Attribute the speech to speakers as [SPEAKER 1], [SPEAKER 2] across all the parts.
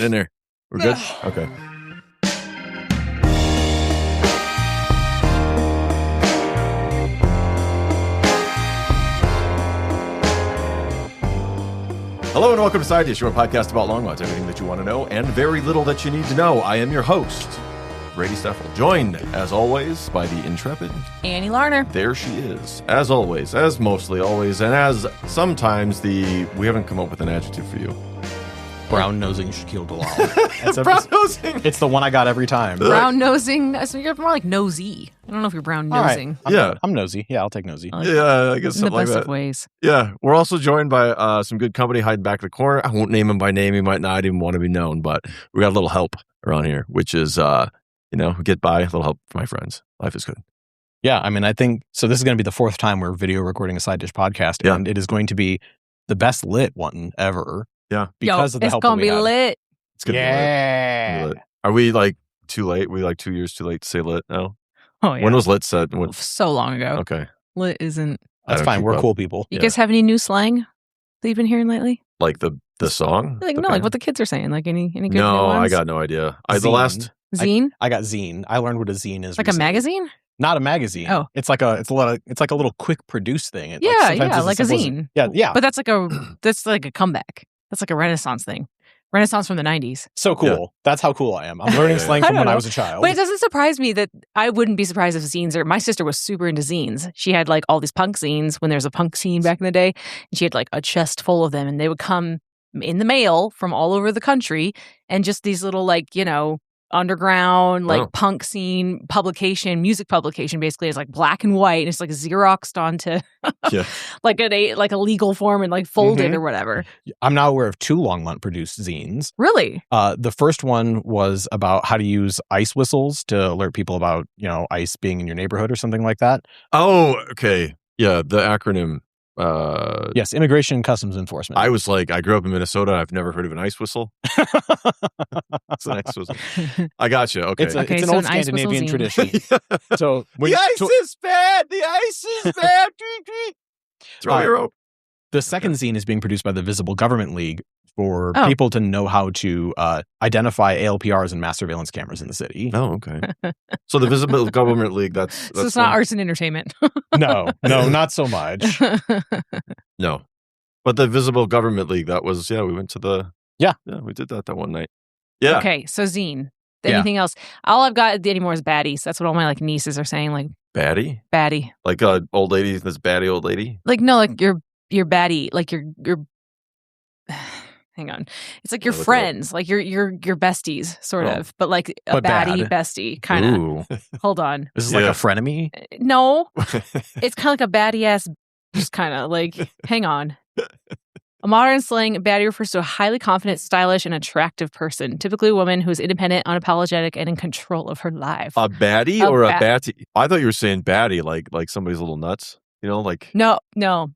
[SPEAKER 1] Get in there. We're good? Okay. Hello and welcome to Sidedish, your podcast about Longmont. Everything that you want to know and very little that you need to know. I am your host, Brady Steffel, joined, as always, by the intrepid
[SPEAKER 2] Annie Larner.
[SPEAKER 1] There she is, as always, as mostly always, and as sometimes we haven't come up with an adjective for you.
[SPEAKER 3] Brown-nosing Shaquille Dalal.
[SPEAKER 1] Brown-nosing?
[SPEAKER 3] It's the one I got every time.
[SPEAKER 2] Brown-nosing? So you're more like nosy. I don't know if you're brown-nosing.
[SPEAKER 3] Right. I'm nosy. Yeah, I'll take nosy.
[SPEAKER 1] Yeah, I guess
[SPEAKER 2] in the
[SPEAKER 1] something like
[SPEAKER 2] best
[SPEAKER 1] that.
[SPEAKER 2] of ways.
[SPEAKER 1] Yeah, we're also joined by some good company hiding back in the corner. I won't name him by name. He might not even want to be known, but we got a little help around here, which is, we get by, a little help for my friends. Life is good.
[SPEAKER 3] Yeah, I mean, I think, so this is going to be the fourth time we're video recording a Sidedish podcast, and it is going to be the best lit one ever.
[SPEAKER 1] Yeah.
[SPEAKER 3] Because of the help that we
[SPEAKER 2] it's gonna be lit.
[SPEAKER 1] It's going to be lit. Are we too late? We 2 years too late to say lit now?
[SPEAKER 2] Oh, yeah.
[SPEAKER 1] When was lit said?
[SPEAKER 2] So long ago.
[SPEAKER 1] Okay.
[SPEAKER 2] Lit isn't.
[SPEAKER 3] That's fine. We're cool people.
[SPEAKER 2] You guys have any new slang that you've been hearing lately?
[SPEAKER 1] Like the song?
[SPEAKER 2] Like what the kids are saying. Like any good
[SPEAKER 1] No,
[SPEAKER 2] ones?
[SPEAKER 1] I got no idea.
[SPEAKER 2] Zine?
[SPEAKER 3] I got zine. I learned what a zine is.
[SPEAKER 2] Like
[SPEAKER 3] recently.
[SPEAKER 2] a magazine?
[SPEAKER 3] Not a magazine.
[SPEAKER 2] Oh.
[SPEAKER 3] It's like a little quick produced thing.
[SPEAKER 2] Like a zine.
[SPEAKER 3] Yeah.
[SPEAKER 2] But that's like a comeback. That's like a Renaissance thing. Renaissance from the 90s.
[SPEAKER 3] So cool. Yeah. That's how cool I am. I'm learning slang from when I was a child.
[SPEAKER 2] But it doesn't surprise me that I wouldn't be surprised if zines are... My sister was super into zines. She had like all these punk zines when there was a punk scene back in the day. And she had like a chest full of them. And they would come in the mail from all over the country. And just these little underground punk scene publication, music publication, basically is like black and white, and it's like Xeroxed onto like a legal form and like folded or whatever.
[SPEAKER 3] I'm now aware of 2 Longmont produced zines.
[SPEAKER 2] Really?
[SPEAKER 3] The first one was about how to use ice whistles to alert people about ice being in your neighborhood or something like that.
[SPEAKER 1] Oh, okay. Yeah, the acronym.
[SPEAKER 3] Yes, Immigration and Customs Enforcement.
[SPEAKER 1] I was like, I grew up in Minnesota. I've never heard of an ice whistle. It's an ice whistle. I got you. Okay.
[SPEAKER 3] It's an old Scandinavian tradition. So
[SPEAKER 1] the ice is bad. The ice is bad. Throw your rope.
[SPEAKER 3] The second zine is being produced by the Visible Government League for people to know how to identify ALPRs and mass surveillance cameras in the city.
[SPEAKER 1] Oh, okay. So the Visible Government League, that's
[SPEAKER 2] so it's not arts and entertainment.
[SPEAKER 3] No, not so much.
[SPEAKER 1] No. But the Visible Government League, that was, we went to we did that one night. Yeah.
[SPEAKER 2] Okay, so zine. Anything else? All I've got anymore is baddies. That's what all my nieces are saying. Like
[SPEAKER 1] baddie?
[SPEAKER 2] Baddie.
[SPEAKER 1] Like old lady, this baddie old lady?
[SPEAKER 2] Like no, like your baddie, like your hang on. It's like your friends, like your besties, sort of, but like a baddie bestie, kind of. Hold on.
[SPEAKER 3] This is like a frenemy?
[SPEAKER 2] No. It's kind of like a baddie ass, just kind of like, hang on. A modern slang, baddie refers to a highly confident, stylish, and attractive person, typically a woman who is independent, unapologetic, and in control of her life.
[SPEAKER 1] A baddie or a batty? I thought you were saying baddie, like somebody's little nuts. No.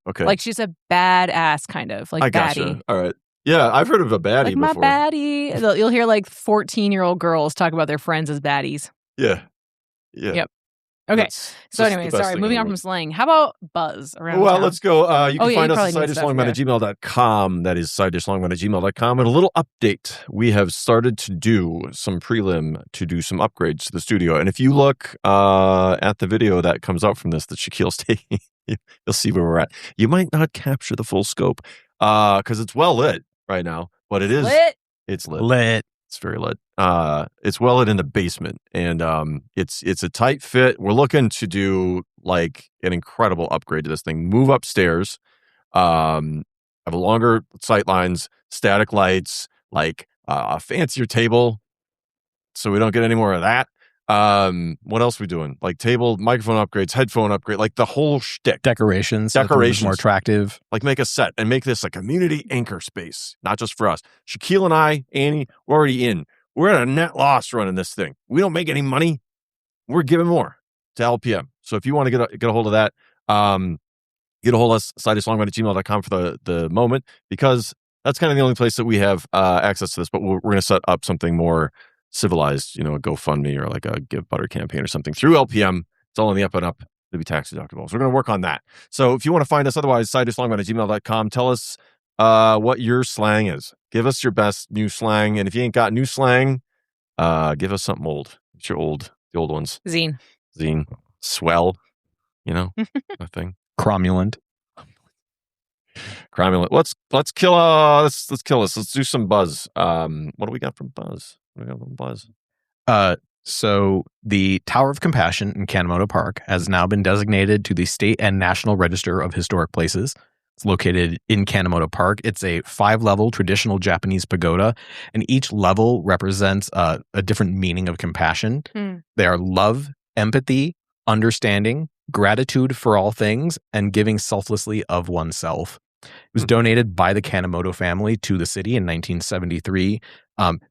[SPEAKER 2] Okay. Like she's a badass kind of, like
[SPEAKER 1] I
[SPEAKER 2] baddie.
[SPEAKER 1] Gotcha. All right. Yeah, I've heard of a baddie
[SPEAKER 2] like
[SPEAKER 1] before.
[SPEAKER 2] My baddie. You'll hear like 14-year-old girls talk about their friends as baddies.
[SPEAKER 1] Yeah.
[SPEAKER 2] Yep. Okay. So anyway, sorry, moving on from slang. How about buzz around town?
[SPEAKER 1] Let's go. You can find us at sidedishlongmont@gmail.com. That is sidedishlongmont@gmail.com. And a little update. We have started to do some prelim to do some upgrades to the studio. And if you look at the video that comes out from this that Shaquille's taking, you'll see where we're at. You might not capture the full scope because it's well lit right now, but it is
[SPEAKER 2] lit.
[SPEAKER 1] It's lit. It's very lit. It's well lit in the basement, and it's a tight fit. We're looking to do like an incredible upgrade to this thing. Move upstairs, have a longer sight lines, static lights, like a fancier table, so we don't get any more of that. What else are we doing? Like table, microphone upgrades, headphone upgrade, like the whole shtick.
[SPEAKER 3] Decorations more attractive.
[SPEAKER 1] Like make a set and make this a community anchor space, not just for us. Shaquille and I, Annie, we're already in. We're at a net loss running this thing. We don't make any money. We're giving more to LPM. So if you want to get a hold of that, get a hold of us, sidedishlongmont@gmail.com for the moment, because that's kind of the only place that we have access to this. But we're going to set up something more civilized, a GoFundMe or like a Give Butter campaign or something through LPM. It's all on the up and up. It'll be tax deductible. So we're going to work on that. So if you want to find us, otherwise, sidedishlongmont@gmail.com. Tell us what your slang is. Give us your best new slang. And if you ain't got new slang, give us something old. What's your the old ones?
[SPEAKER 2] Zine.
[SPEAKER 1] Swell. I think.
[SPEAKER 3] Cromulent.
[SPEAKER 1] Let's kill this. Let's do some buzz. What do we got from buzz?
[SPEAKER 3] So the Tower of Compassion in Kanemoto Park has now been designated to the State and National Register of Historic Places. It's located in Kanemoto Park. It's a 5-level traditional Japanese pagoda, and each level represents a different meaning of compassion. They are love, empathy, understanding, gratitude for all things, and giving selflessly of oneself. It was donated by the Kanemoto family to the city in 1973.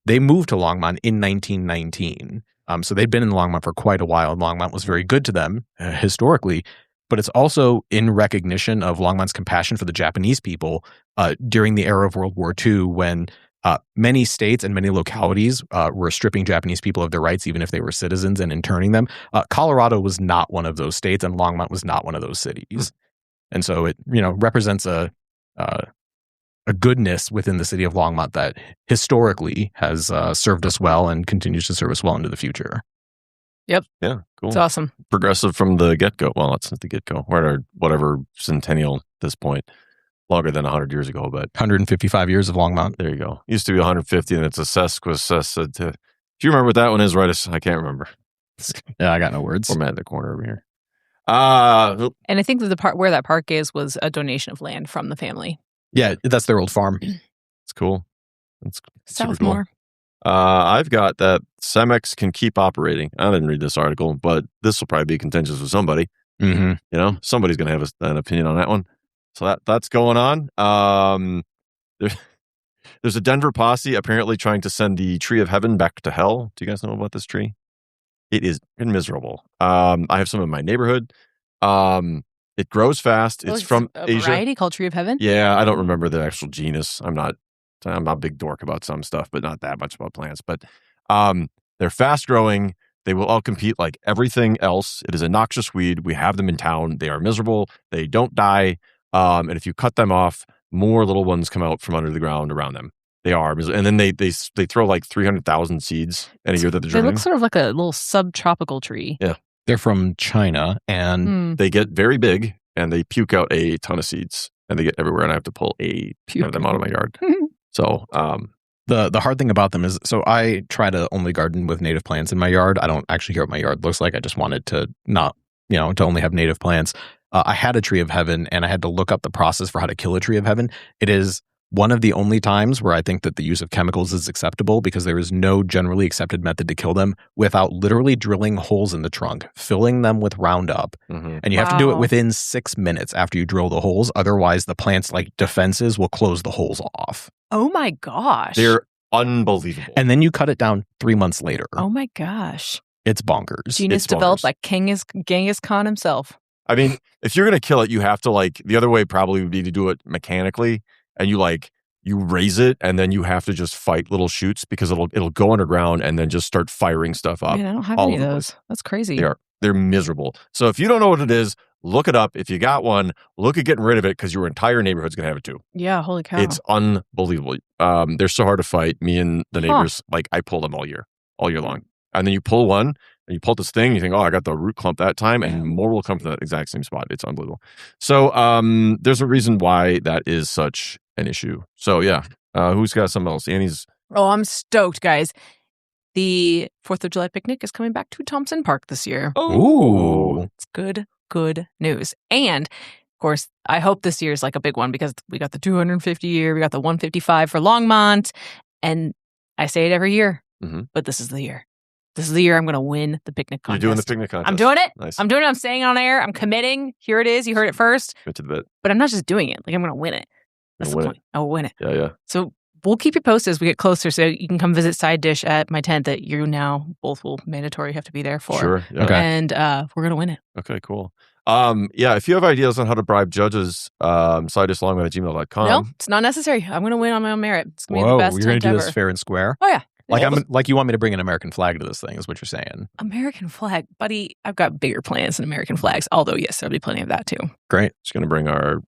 [SPEAKER 3] They moved to Longmont in 1919. So they'd been in Longmont for quite a while. Longmont was very good to them historically, but it's also in recognition of Longmont's compassion for the Japanese people during the era of World War II, when many states and many localities were stripping Japanese people of their rights, even if they were citizens, and interning them. Colorado was not one of those states, and Longmont was not one of those cities. And so it, represents a goodness within the city of Longmont that historically has served us well and continues to serve us well into the future.
[SPEAKER 2] Yep.
[SPEAKER 1] Yeah, cool.
[SPEAKER 2] It's awesome.
[SPEAKER 1] Progressive from the get-go. Well, it's not the get-go. We're at our whatever centennial at this point. Longer than 100 years ago, but
[SPEAKER 3] 155 years of Longmont.
[SPEAKER 1] There you go. Used to be 150, and it's a sesquicess. Do you remember what that one is, right? I can't remember.
[SPEAKER 3] Yeah, I got no words.
[SPEAKER 1] We're mad in the corner over here.
[SPEAKER 2] And I think that the part where that park is was a donation of land from the family.
[SPEAKER 3] Yeah, that's their old farm.
[SPEAKER 1] It's cool. It's
[SPEAKER 2] Southmore.
[SPEAKER 1] Cool. I've got that Cemex can keep operating. I didn't read this article, but this will probably be contentious with somebody.
[SPEAKER 3] Mm-hmm.
[SPEAKER 1] Somebody's going to have an opinion on that one. So that's going on. There's a Denver posse apparently trying to send the tree of heaven back to hell. Do you guys know about this tree? It is miserable. I have some in my neighborhood. It grows fast. It's from Asia.
[SPEAKER 2] Variety called Tree of Heaven?
[SPEAKER 1] Yeah, I don't remember the actual genus. I'm not a big dork about some stuff, but not that much about plants. But they're fast growing. They will outcompete like everything else. It is a noxious weed. We have them in town. They are miserable. They don't die. And if you cut them off, more little ones come out from under the ground around them. They are, and then they throw like 300,000 seeds in a year that they're
[SPEAKER 2] They look sort of like a little subtropical tree.
[SPEAKER 1] Yeah,
[SPEAKER 3] they're from China, and
[SPEAKER 1] they get very big, and they puke out a ton of seeds, and they get everywhere, and I have to pull a ton of them out of my yard. So,
[SPEAKER 3] the hard thing about them is, so I try to only garden with native plants in my yard. I don't actually care what my yard looks like. I just wanted to not, to only have native plants. I had a tree of heaven, and I had to look up the process for how to kill a tree of heaven. It is one of the only times where I think that the use of chemicals is acceptable, because there is no generally accepted method to kill them without literally drilling holes in the trunk, filling them with Roundup. And you have to do it within 6 minutes after you drill the holes. Otherwise, the plant's defenses will close the holes off.
[SPEAKER 2] Oh my gosh.
[SPEAKER 1] They're unbelievable.
[SPEAKER 3] And then you cut it down 3 months later.
[SPEAKER 2] Oh my gosh.
[SPEAKER 3] It's bonkers.
[SPEAKER 2] Genius developed by Genghis Khan himself.
[SPEAKER 1] I mean, if you're going to kill it, you have to the other way probably would be to do it mechanically, and you raise it, and then you have to just fight little shoots, because it'll go underground and then just start firing stuff up.
[SPEAKER 2] Man, I don't have any of those. That's crazy.
[SPEAKER 1] They're miserable. So if you don't know what it is, look it up. If you got one, look at getting rid of it, because your entire neighborhood's going to have it too.
[SPEAKER 2] Yeah, holy cow.
[SPEAKER 1] It's unbelievable. They're so hard to fight. Me and the neighbors, I pull them all year long. And then you pull one, and you pull this thing, you think, oh, I got the root clump that time, and more will come from that exact same spot. It's unbelievable. So there's a reason why that is such an issue. So yeah, who's got something else? Annie's.
[SPEAKER 2] Oh, I'm stoked, guys. The 4th of July picnic is coming back to Thompson Park this year.
[SPEAKER 1] Oh,
[SPEAKER 2] it's good news. And of course, I hope this year is a big one, because we got the 250 year, we got the 155 for Longmont, and I say it every year, but this is the year. This is the year I'm going to win the picnic contest.
[SPEAKER 1] You're doing the picnic contest.
[SPEAKER 2] I'm doing it.
[SPEAKER 1] Nice.
[SPEAKER 2] I'm doing it. I'm saying it on air. I'm committing. Here it is. You heard it first.
[SPEAKER 1] Commit to the bit.
[SPEAKER 2] But I'm not just doing it. I'm going to win it. That's the point. I will win it.
[SPEAKER 1] Yeah.
[SPEAKER 2] So we'll keep you posted as we get closer, so you can come visit Sidedish at my tent that you now both will mandatory have to be there for.
[SPEAKER 1] Sure. Yeah.
[SPEAKER 3] Okay.
[SPEAKER 2] And we're going to win it.
[SPEAKER 1] Okay, cool. If you have ideas on how to bribe judges, sidedishlongmont@gmail.com.
[SPEAKER 2] No, it's not necessary. I'm going to win on my own merit. It's going to be the best
[SPEAKER 3] you're going to do
[SPEAKER 2] ever.
[SPEAKER 3] this fair and square?
[SPEAKER 2] Oh, yeah.
[SPEAKER 3] Like you want me to bring an American flag to this thing, is what you're saying.
[SPEAKER 2] American flag, buddy. I've got bigger plans than American flags. Although, yes, there'll be plenty of that too.
[SPEAKER 3] Great.
[SPEAKER 1] Just going to bring our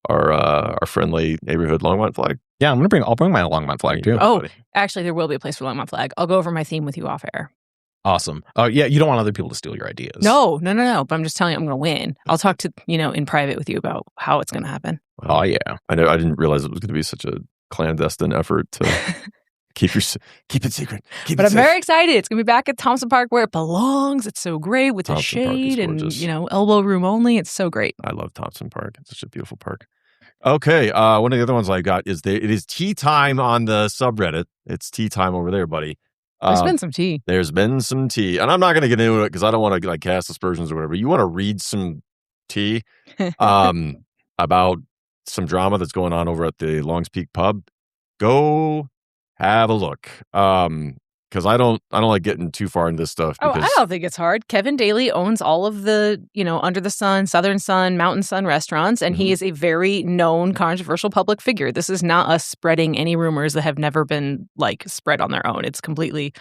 [SPEAKER 1] friendly neighborhood Longmont flag.
[SPEAKER 3] Yeah, I'll bring my Longmont flag too.
[SPEAKER 2] Oh, actually, there will be a place for Longmont flag. I'll go over my theme with you off air.
[SPEAKER 3] Awesome. Oh, yeah, you don't want other people to steal your ideas.
[SPEAKER 2] No. But I'm just telling you, I'm going to win. I'll talk to, in private with you about how it's going to happen.
[SPEAKER 3] Oh, yeah.
[SPEAKER 1] I know. I didn't realize it was going to be such a clandestine effort to keep it secret.
[SPEAKER 2] But I'm very excited. It's going to be back at Thompson Park where it belongs. It's so great with the shade and, elbow room only. It's so great.
[SPEAKER 1] I love Thompson Park. It's such a beautiful park. Okay. One of the other ones I got is it is tea time on the subreddit. It's tea time over there, buddy.
[SPEAKER 2] There's been some tea.
[SPEAKER 1] There's been some tea. And I'm not going to get into it because I don't want to cast aspersions or whatever. You want to read some tea about some drama that's going on over at the Longs Peak pub? Go have a look. Because I don't like getting too far into this stuff. Because,
[SPEAKER 2] I don't think it's hard. Kevin Daly owns all of the, Under the Sun, Southern Sun, Mountain Sun restaurants, and he is a very known controversial public figure. This is not us spreading any rumors that have never been spread on their own. It's completely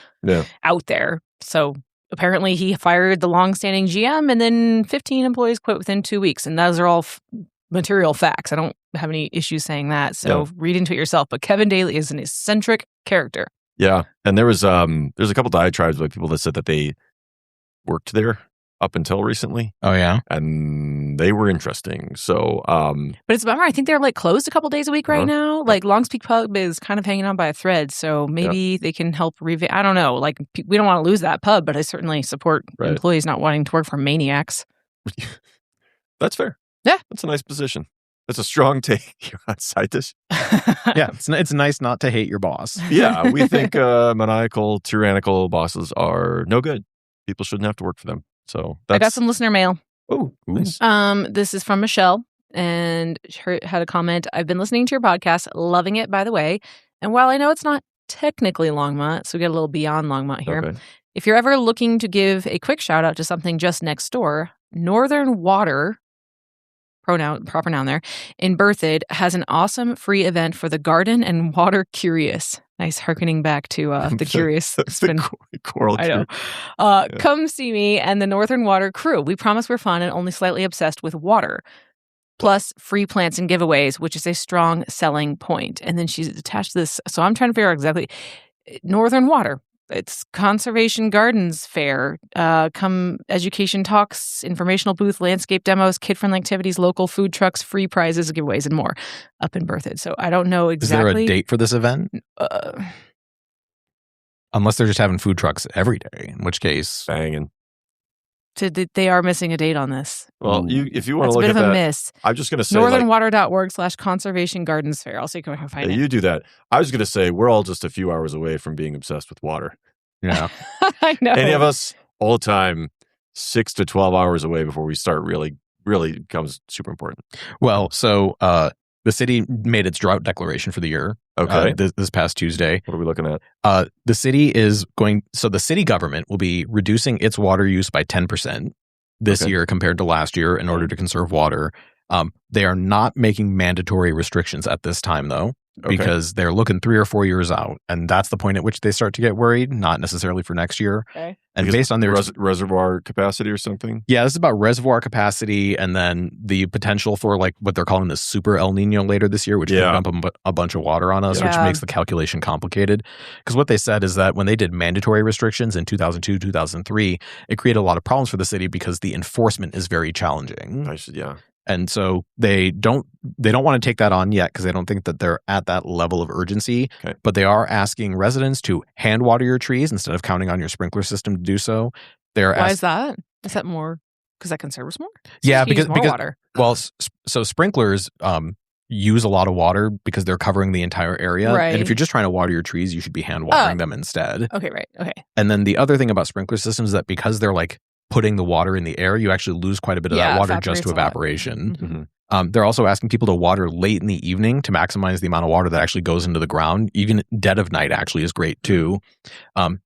[SPEAKER 2] out there. So apparently he fired the longstanding GM, and then 15 employees quit within 2 weeks, and those are all material facts. I don't have any issues saying that. So read into it yourself. But Kevin Daly is an eccentric character.
[SPEAKER 1] Yeah, and there's a couple diatribes by people that said that they worked there up until recently.
[SPEAKER 3] Oh yeah,
[SPEAKER 1] and they were interesting. So,
[SPEAKER 2] but it's a bummer. I think they're closed a couple days a week right now. Longs Peak Pub is kind of hanging on by a thread. So maybe they can help revamp. I don't know. We don't want to lose that pub, but I certainly support employees not wanting to work for maniacs.
[SPEAKER 1] That's fair.
[SPEAKER 2] Yeah,
[SPEAKER 1] that's a nice position. That's a strong take here on Sidedish.
[SPEAKER 3] Yeah, it's nice not to hate your boss.
[SPEAKER 1] Yeah, we think maniacal, tyrannical bosses are no good. People shouldn't have to work for them. So
[SPEAKER 2] I got some listener mail.
[SPEAKER 1] Oh, nice.
[SPEAKER 2] This is from Michelle, and she had a comment. I've been listening to your podcast, loving it, by the way. And while I know it's not technically Longmont, so we get a little beyond Longmont here. Okay. If you're ever looking to give a quick shout out to something just next door, Northern Water, proper noun there, in Berthoud has an awesome free event for the garden and water curious. Nice harkening back to the curious.
[SPEAKER 1] Coral.
[SPEAKER 2] I know. Come see me and the Northern Water crew. We promise we're fun and only slightly obsessed with water. Plus free plants and giveaways, which is a strong selling point. And then she's attached this. So I'm trying to figure out exactly. Northern Water. It's Conservation Gardens Fair. Come education talks, informational booth, landscape demos, kid-friendly activities, local food trucks, free prizes, giveaways, and more up in Berthoud. So I don't know exactly.
[SPEAKER 3] Is there a date for this event? Unless they're just having food trucks every day, in which case,
[SPEAKER 1] banging.
[SPEAKER 2] They are missing a date on this.
[SPEAKER 1] Well, if you want to look at that,
[SPEAKER 2] miss.
[SPEAKER 1] I'm just going to say
[SPEAKER 2] northernwater.org/conservation gardens fair. I'll see if I can find it.
[SPEAKER 1] You do that. I was going to say we're all just a few hours away from being obsessed with water.
[SPEAKER 3] Yeah,
[SPEAKER 2] I know.
[SPEAKER 1] Any of us, all the time, 6 to 12 hours away before we start really becomes super important.
[SPEAKER 3] Well, so the city made its drought declaration for the year.
[SPEAKER 1] Okay.
[SPEAKER 3] This past Tuesday.
[SPEAKER 1] What are we looking at?
[SPEAKER 3] The city the city government will be reducing its water use by 10% this year compared to last year in order to conserve water. They are not making mandatory restrictions at this time, though, because they're looking 3 or 4 years out. And that's the point at which they start to get worried, not necessarily for next year.
[SPEAKER 2] Okay.
[SPEAKER 3] And based on their
[SPEAKER 1] reservoir capacity or something?
[SPEAKER 3] Yeah, this is about reservoir capacity and then the potential for what they're calling the super El Nino later this year, which could dump a bunch of water on us, which makes the calculation complicated. Because what they said is that when they did mandatory restrictions in 2002, 2003, it created a lot of problems for the city because the enforcement is very challenging. And so they don't want to take that on yet because they don't think that they're at that level of urgency.
[SPEAKER 1] Okay.
[SPEAKER 3] But they are asking residents to hand water your trees instead of counting on your sprinkler system to do so.
[SPEAKER 2] Why is that? Is that more because that conserves more?
[SPEAKER 3] Yeah, because
[SPEAKER 2] water.
[SPEAKER 3] Well, so sprinklers use a lot of water because they're covering the entire area.
[SPEAKER 2] Right.
[SPEAKER 3] And if you're just trying to water your trees, you should be hand watering them instead.
[SPEAKER 2] Okay, right. Okay.
[SPEAKER 3] And then the other thing about sprinkler systems is that because they're putting the water in the air, you actually lose quite a bit of that water just to evaporation.
[SPEAKER 2] Mm-hmm.
[SPEAKER 3] They're also asking people to water late in the evening to maximize the amount of water that actually goes into the ground. Even dead of night actually is great too.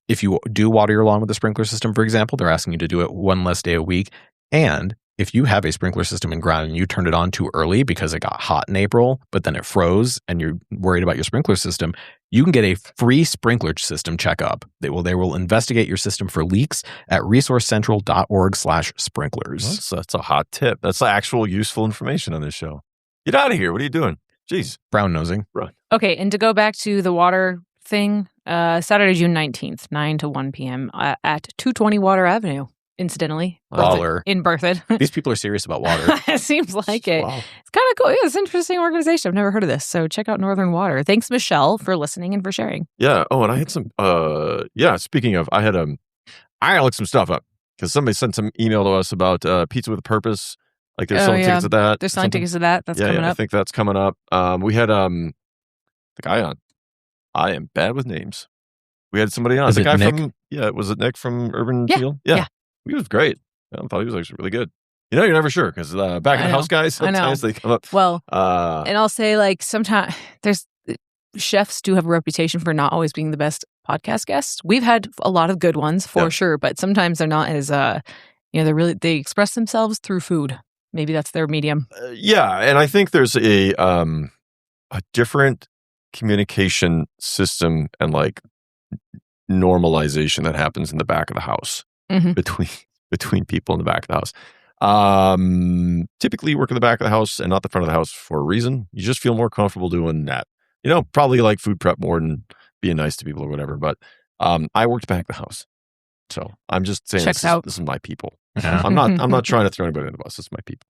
[SPEAKER 3] If you do water your lawn with a sprinkler system, for example, they're asking you to do it one less day a week. And if you have a sprinkler system in ground and you turned it on too early because it got hot in April, but then it froze and you're worried about your sprinkler system, you can get a free sprinkler system checkup. They will investigate your system for leaks at resourcecentral.org/sprinklers.
[SPEAKER 1] That's a hot tip. That's actual useful information on this show. Get out of here. What are you doing? Jeez.
[SPEAKER 3] Brown nosing.
[SPEAKER 2] Okay, and to go back to the water thing, Saturday, June 19th, 9 to 1 p.m. At 220 Water Avenue, incidentally.
[SPEAKER 3] Baller.
[SPEAKER 2] In Berthoud.
[SPEAKER 3] These people are serious about water.
[SPEAKER 2] It seems like it.
[SPEAKER 1] Wow.
[SPEAKER 2] It's kind of cool. Yeah, it's an interesting organization. I've never heard of this. So check out Northern Water. Thanks, Michelle, for listening and for sharing.
[SPEAKER 1] Yeah. Oh, and I had some, speaking of, I looked some stuff up because somebody sent some email to us about Pizza with a Purpose. Like there's selling tickets to that.
[SPEAKER 2] They're selling tickets to that. That's coming up.
[SPEAKER 1] I think that's coming up. We had the guy on. I am bad with names. We had somebody on.
[SPEAKER 3] Is
[SPEAKER 1] the
[SPEAKER 3] it
[SPEAKER 1] guy
[SPEAKER 3] Nick?
[SPEAKER 1] Was it Nick from Urban
[SPEAKER 2] Yeah.
[SPEAKER 1] Field?
[SPEAKER 2] Yeah.
[SPEAKER 1] He was great. I thought he was actually really good. You're never sure because back in the house guys, sometimes they come up.
[SPEAKER 2] Well, and I'll say like sometimes chefs do have a reputation for not always being the best podcast guests. We've had a lot of good ones for sure, but sometimes they're not as they express themselves through food. Maybe that's their medium.
[SPEAKER 1] And I think there's a different communication system and like normalization that happens in the back of the house between people in the back of the house. Typically you work in the back of the house and not the front of the house for a reason. You just feel more comfortable doing that. Probably like food prep more than being nice to people or whatever. But I worked back of the house. So I'm just saying this is my people. I'm not trying to throw anybody under the bus. This is my people.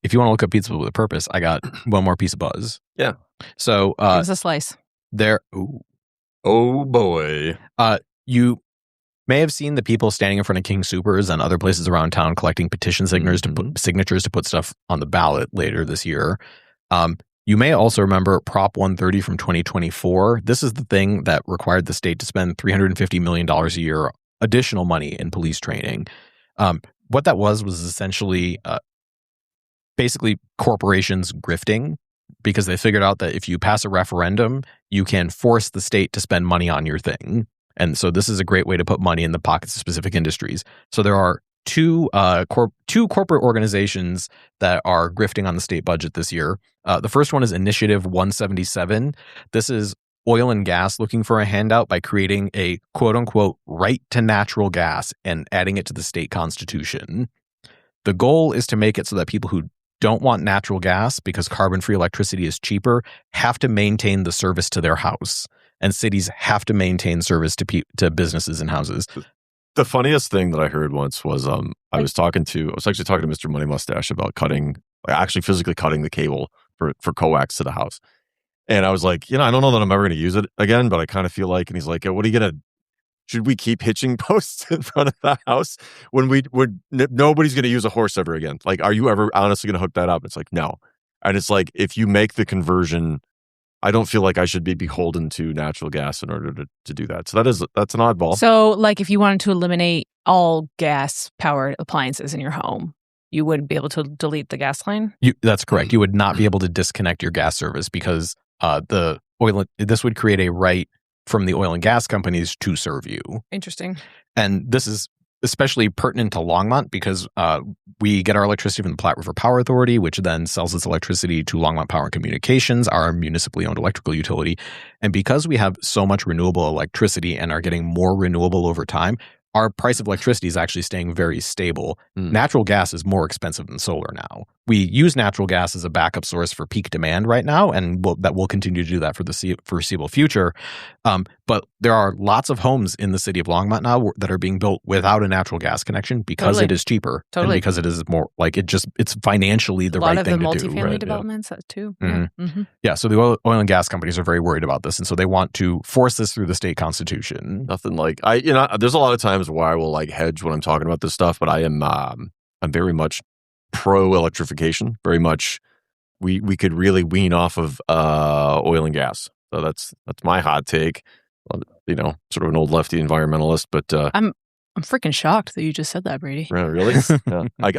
[SPEAKER 3] If you want to look up Pizza with a Purpose, I got one more piece of buzz.
[SPEAKER 1] Yeah.
[SPEAKER 3] So
[SPEAKER 2] Give us a slice.
[SPEAKER 1] Oh boy.
[SPEAKER 3] You may have seen the people standing in front of King Soopers and other places around town collecting petition signatures to put stuff on the ballot later this year. You may also remember Prop 130 from 2024. This is the thing that required the state to spend $350 million a year additional money in police training. What that was essentially basically corporations grifting because they figured out that if you pass a referendum, you can force the state to spend money on your thing. And so this is a great way to put money in the pockets of specific industries. So there are two corporate organizations that are grifting on the state budget this year. The first one is Initiative 177. This is oil and gas looking for a handout by creating a quote-unquote right to natural gas and adding it to the state constitution. The goal is to make it so that people who don't want natural gas because carbon-free electricity is cheaper have to maintain the service to their house, and cities have to maintain service to businesses and houses.
[SPEAKER 1] The funniest thing that I heard once was I was actually talking to Mr. Money Mustache about actually physically cutting the cable for coax to the house. And I was like, I don't know that I'm ever going to use it again, but I kind of feel like, and he's like, what are you going to, should we keep hitching posts in front of the house when nobody's going to use a horse ever again? Like, are you ever honestly going to hook that up? It's like, no. And it's like, if you make the conversion, I don't feel like I should be beholden to natural gas in order to do that. So that's an oddball.
[SPEAKER 2] So like if you wanted to eliminate all gas powered appliances in your home, you wouldn't be able to delete the gas line?
[SPEAKER 3] That's correct. You would not be able to disconnect your gas service because this would create a right from the oil and gas companies to serve you.
[SPEAKER 2] Interesting.
[SPEAKER 3] And this is especially pertinent to Longmont because we get our electricity from the Platte River Power Authority, which then sells its electricity to Longmont Power and Communications, our municipally owned electrical utility. And because we have so much renewable electricity and are getting more renewable over time, our price of electricity is actually staying very stable. Natural gas is more expensive than solar now. We use natural gas as a backup source for peak demand right now, and we'll continue to do that for the foreseeable future. But there are lots of homes in the city of Longmont now that are being built without a natural gas connection because it is cheaper. And because it is more like it's financially the right thing to do.
[SPEAKER 2] A lot of the multifamily developments too.
[SPEAKER 3] Mm-hmm. Yeah, so the oil and gas companies are very worried about this, and so they want to force this through the state constitution.
[SPEAKER 1] Nothing like there's a lot of times where I will like hedge when I'm talking about this stuff, but I'm very much pro electrification. Very much, we could really wean off of oil and gas. So that's my hot take. Sort of an old lefty environmentalist, but
[SPEAKER 2] I'm freaking shocked that you just said that, Brady.
[SPEAKER 1] Really? Yeah. We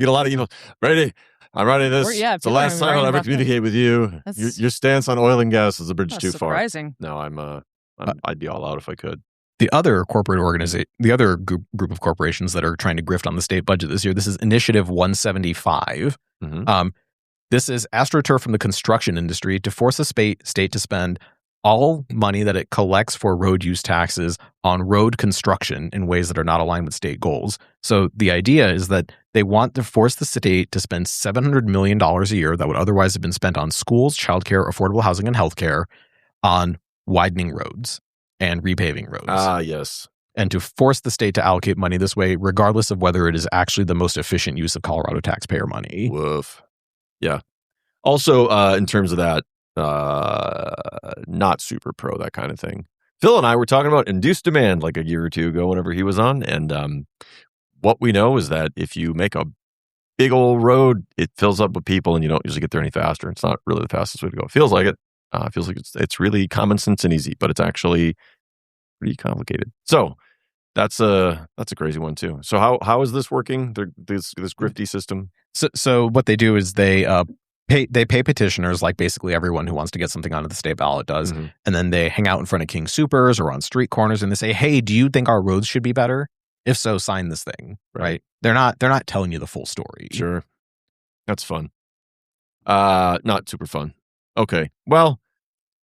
[SPEAKER 1] get a lot of emails. Brady, I'm writing this. It's the last time I'll ever communicate with you. Your stance on oil and gas is a bridge too far.
[SPEAKER 2] Surprising.
[SPEAKER 1] No, I'd be all out if I could.
[SPEAKER 3] The other group of corporations that are trying to grift on the state budget this year, this is Initiative 175. This is Astroturf from the construction industry to force the state to spend all money that it collects for road use taxes on road construction in ways that are not aligned with state goals. So the idea is that they want to force the state to spend $700 million a year that would otherwise have been spent on schools, childcare, affordable housing, and healthcare on widening roads and repaving roads.
[SPEAKER 1] Yes.
[SPEAKER 3] And to force the state to allocate money this way, regardless of whether it is actually the most efficient use of Colorado taxpayer money.
[SPEAKER 1] Woof. Yeah. Also, in terms of that, not super pro, that kind of thing. Phil and I were talking about induced demand like a year or two ago whenever he was on. And what we know is that if you make a big old road, it fills up with people and you don't usually get there any faster. It's not really the fastest way to go. It feels like it. Feels like it's really common sense and easy, but it's actually pretty complicated. So that's a crazy one too. So how is this working? This grifty system?
[SPEAKER 3] So what they do is they pay petitioners, like basically everyone who wants to get something onto the state ballot does, and then they hang out in front of King Soopers or on street corners and they say, "Hey, do you think our roads should be better? If so, sign this thing." Right? They're not telling you the full story.
[SPEAKER 1] Sure, that's fun. Not super fun. Okay, well,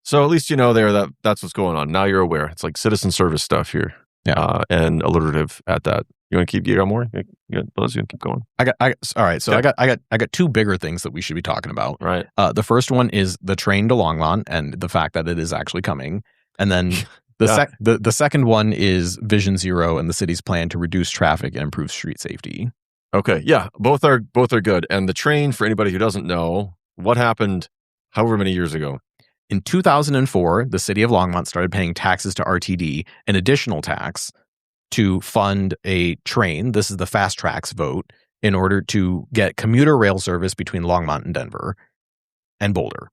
[SPEAKER 1] so at least you know that's what's going on. Now you're aware. It's like citizen service stuff here.
[SPEAKER 3] Yeah,
[SPEAKER 1] and alliterative at that. You want to keep? You got more? Buzz, you can keep going.
[SPEAKER 3] All right. So I got two bigger things that we should be talking about.
[SPEAKER 1] Right.
[SPEAKER 3] The first one is the train to Longmont and the fact that it is actually coming, and then the second one is Vision Zero and the city's plan to reduce traffic and improve street safety.
[SPEAKER 1] Okay. Yeah. Both are good. And the train, for anybody who doesn't know, what happened however many years ago?
[SPEAKER 3] In 2004, the city of Longmont started paying taxes to RTD, an additional tax, to fund a train. This is the FastTracks vote, in order to get commuter rail service between Longmont and Denver and Boulder.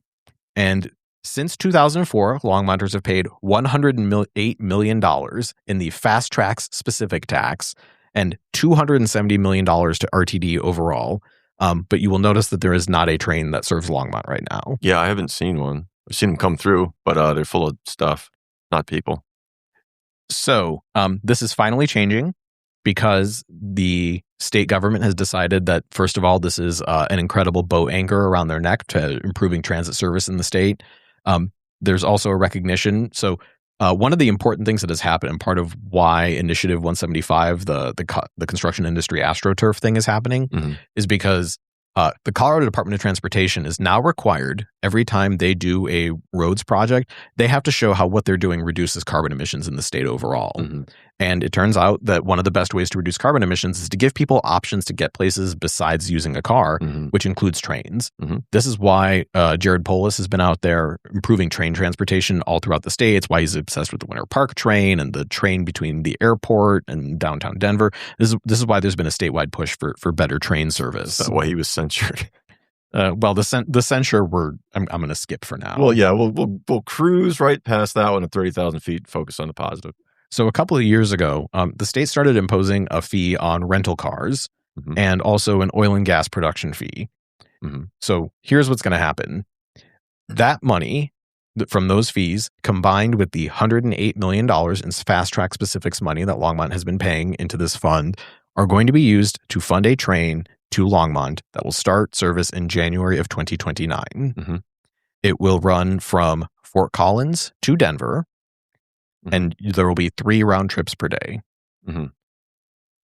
[SPEAKER 3] And since 2004, Longmonters have paid $108 million in the FastTracks specific tax and $270 million to RTD overall. But you will notice that there is not a train that serves Longmont right now.
[SPEAKER 1] Yeah, I haven't seen one. I've seen them come through, but they're full of stuff, not people.
[SPEAKER 3] So this is finally changing because the state government has decided that, first of all, this is an incredible bow anchor around their neck to improving transit service in the state. There's also a recognition. So one of the important things that has happened, and part of why Initiative 175, the construction industry Astroturf thing is happening, is because the Colorado Department of Transportation is now required, every time they do a roads project, they have to show how what they're doing reduces carbon emissions in the state overall. And it turns out that one of the best ways to reduce carbon emissions is to give people options to get places besides using a car, which includes trains. This is why Jared Polis has been out there improving train transportation all throughout the state. It's why he's obsessed with the Winter Park train and the train between the airport and downtown Denver. This is why there's been a statewide push for better train service.
[SPEAKER 1] That's why he was censured.
[SPEAKER 3] Well, the censure I'm going to skip for now.
[SPEAKER 1] Well, yeah, we'll cruise right past that one at 30,000 feet. Focus on the positive.
[SPEAKER 3] So a couple of years ago, the state started imposing a fee on rental cars and also an oil and gas production fee. So here's what's going to happen. That money from those fees, combined with the $108 million in FastTrack specifics money that Longmont has been paying into this fund, are going to be used to fund a train to Longmont that will start service in January of 2029. It will run from Fort Collins to Denver, and there will be 3 round trips per day.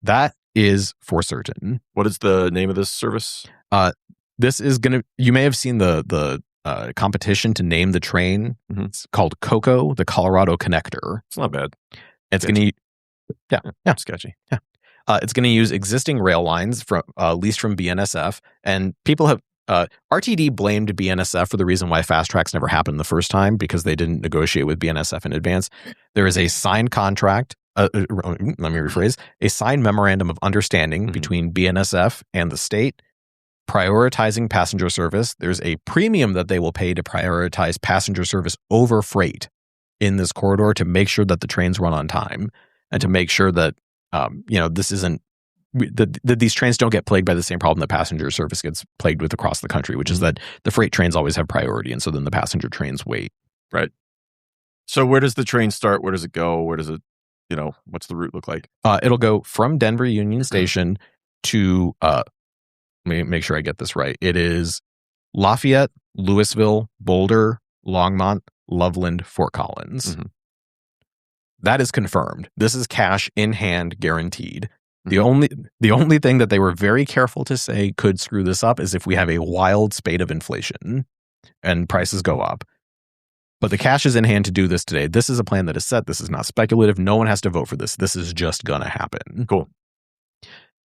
[SPEAKER 3] That is for certain.
[SPEAKER 1] What is the name of this service?
[SPEAKER 3] This is you may have seen the competition to name the train. It's called CoCo, the Colorado Connector.
[SPEAKER 1] It's not bad.
[SPEAKER 3] It's going to,
[SPEAKER 1] sketchy.
[SPEAKER 3] Yeah. It's going to use existing rail lines from leased from BNSF, and people have RTD blamed BNSF for the reason why FastTracks never happened the first time, because they didn't negotiate with BNSF in advance. There is a signed contract. Let me rephrase: a signed memorandum of understanding between BNSF and the state, prioritizing passenger service. There's a premium that they will pay to prioritize passenger service over freight in this corridor to make sure that the trains run on time and to make sure that this isn't that these trains don't get plagued by the same problem that passenger service gets plagued with across the country, which is that the freight trains always have priority, and so then the passenger trains wait.
[SPEAKER 1] Right. So where does the train start? Where does it go? Where does it what's the route look like?
[SPEAKER 3] It'll go from Denver Union Station to, let me make sure I get this right. It is Lafayette, Louisville, Boulder, Longmont, Loveland, Fort Collins.
[SPEAKER 1] Mm-hmm.
[SPEAKER 3] That is confirmed. This is cash in hand guaranteed. The only thing that they were very careful to say could screw this up is if we have a wild spate of inflation and prices go up. But the cash is in hand to do this today. This is a plan that is set. This is not speculative. No one has to vote for this. This is just going to happen.
[SPEAKER 1] Cool.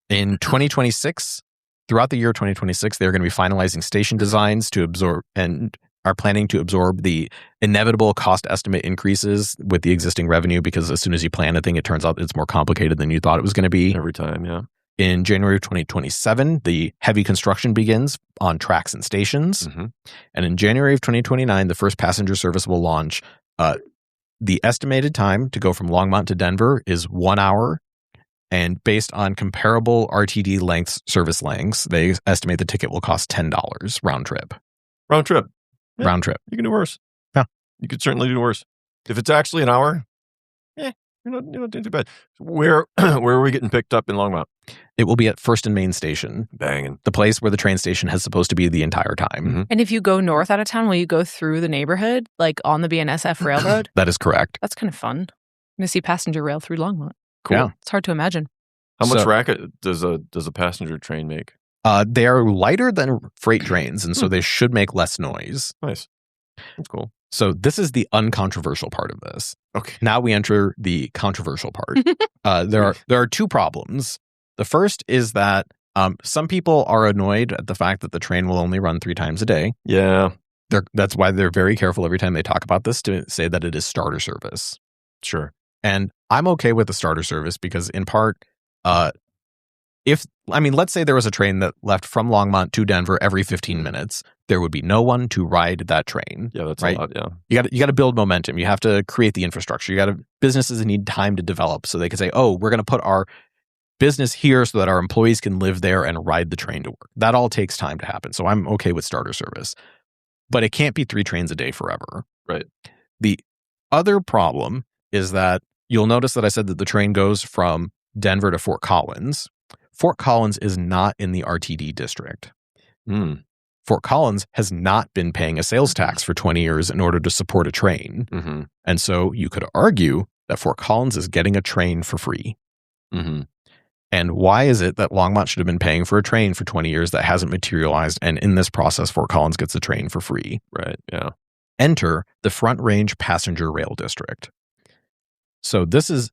[SPEAKER 3] In 2026, throughout the year 2026, they're going to be finalizing station designs to absorb and are planning to absorb the inevitable cost estimate increases with the existing revenue, because as soon as you plan a thing, it turns out it's more complicated than you thought it was going to be.
[SPEAKER 1] Every time, yeah.
[SPEAKER 3] In January of 2027, the heavy construction begins on tracks and stations.
[SPEAKER 1] Mm-hmm.
[SPEAKER 3] And in January of 2029, the first passenger service will launch. The estimated time to go from Longmont to Denver is 1 hour. And based on comparable RTD lengths, service lengths, they estimate the ticket will cost $10 round trip.
[SPEAKER 1] Round trip. Yeah.
[SPEAKER 3] Round trip.
[SPEAKER 1] You can do worse.
[SPEAKER 3] Yeah.
[SPEAKER 1] You could certainly do worse. If it's actually an hour, you're not doing too bad. Where are we getting picked up in Longmont?
[SPEAKER 3] It will be at First and Main Station.
[SPEAKER 1] Banging.
[SPEAKER 3] The place where the train station has supposed to be the entire time.
[SPEAKER 1] Mm-hmm.
[SPEAKER 2] And if you go north out of town, will you go through the neighborhood, like on the BNSF Railroad?
[SPEAKER 3] That is correct.
[SPEAKER 2] That's kind of fun. I'm going to see passenger rail through Longmont.
[SPEAKER 1] Cool.
[SPEAKER 3] Yeah.
[SPEAKER 2] It's hard to imagine.
[SPEAKER 1] How much racket does a passenger train make?
[SPEAKER 3] They are lighter than freight trains, and so they should make less noise.
[SPEAKER 1] Nice. That's cool.
[SPEAKER 3] So this is the uncontroversial part of this.
[SPEAKER 1] Okay.
[SPEAKER 3] Now we enter the controversial part. There are two problems. The first is that some people are annoyed at the fact that the train will only run 3 times a day.
[SPEAKER 1] Yeah.
[SPEAKER 3] That's why they're very careful every time they talk about this to say that it is starter service.
[SPEAKER 1] Sure.
[SPEAKER 3] And I'm okay with the starter service because in part, let's say there was a train that left from Longmont to Denver every 15 minutes, there would be no one to ride that train.
[SPEAKER 1] Yeah, that's
[SPEAKER 3] right?
[SPEAKER 1] a lot, yeah.
[SPEAKER 3] You got to build momentum. You have to create the infrastructure. Businesses need time to develop so they can say, oh, we're going to put our business here so that our employees can live there and ride the train to work. That all takes time to happen. So I'm okay with starter service. But it can't be 3 trains a day forever.
[SPEAKER 1] Right.
[SPEAKER 3] The other problem is that you'll notice that I said that the train goes from Denver to Fort Collins. Fort Collins is not in the RTD district. Fort Collins has not been paying a sales tax for 20 years in order to support a train.
[SPEAKER 1] Mm-hmm.
[SPEAKER 3] And so you could argue that Fort Collins is getting a train for free.
[SPEAKER 1] Mm-hmm.
[SPEAKER 3] And why is it that Longmont should have been paying for a train for 20 years that hasn't materialized, and in this process, Fort Collins gets a train for free?
[SPEAKER 1] Right, yeah.
[SPEAKER 3] Enter the Front Range Passenger Rail District. So this is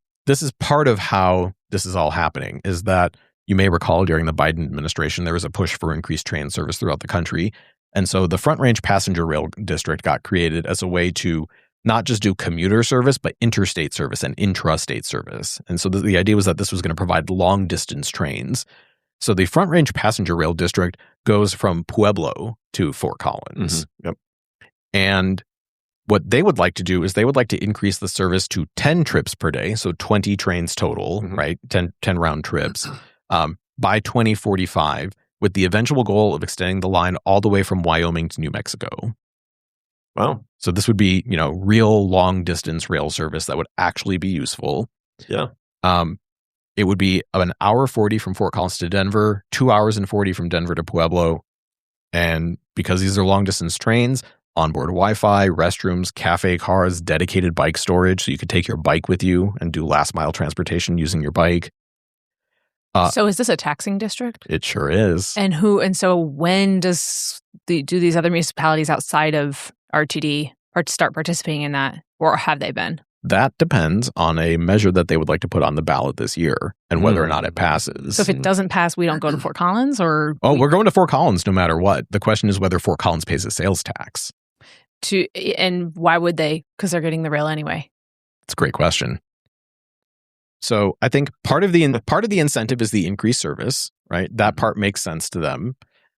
[SPEAKER 3] part of how this is all happening, is that you may recall during the Biden administration, there was a push for increased train service throughout the country. And so the Front Range Passenger Rail District got created as a way to not just do commuter service, but interstate service and intrastate service. And so the idea was that this was going to provide long distance trains. So the Front Range Passenger Rail District goes from Pueblo to Fort Collins.
[SPEAKER 1] Mm-hmm. Yep.
[SPEAKER 3] And what they would like to do is they would like to increase the service to 10 trips per day. So 20 trains total,
[SPEAKER 1] Mm-hmm.
[SPEAKER 3] right? 10 round trips by 2045, with the eventual goal of extending the line all the way from Wyoming to New Mexico.
[SPEAKER 1] Wow.
[SPEAKER 3] So this would be, real long distance rail service that would actually be useful.
[SPEAKER 1] Yeah.
[SPEAKER 3] It would be an hour 40 from Fort Collins to Denver, 2 hours and 40 from Denver to Pueblo. And because these are long distance trains, onboard Wi-Fi, restrooms, cafe cars, dedicated bike storage, so you could take your bike with you and do last mile transportation using your bike.
[SPEAKER 2] So is this a taxing district?
[SPEAKER 3] It sure is.
[SPEAKER 2] And so when do these other municipalities outside of RTD start participating in that, or have they been?
[SPEAKER 3] That depends on a measure that they would like to put on the ballot this year and whether or not it passes.
[SPEAKER 2] So if it doesn't pass, we don't go to Fort Collins, or?
[SPEAKER 3] Oh, we're going to Fort Collins no matter what. The question is whether Fort Collins pays a sales tax.
[SPEAKER 2] And why would they? Because they're getting the rail anyway.
[SPEAKER 3] It's a great question. So I think part of the incentive is the increased service, right? That part makes sense to them.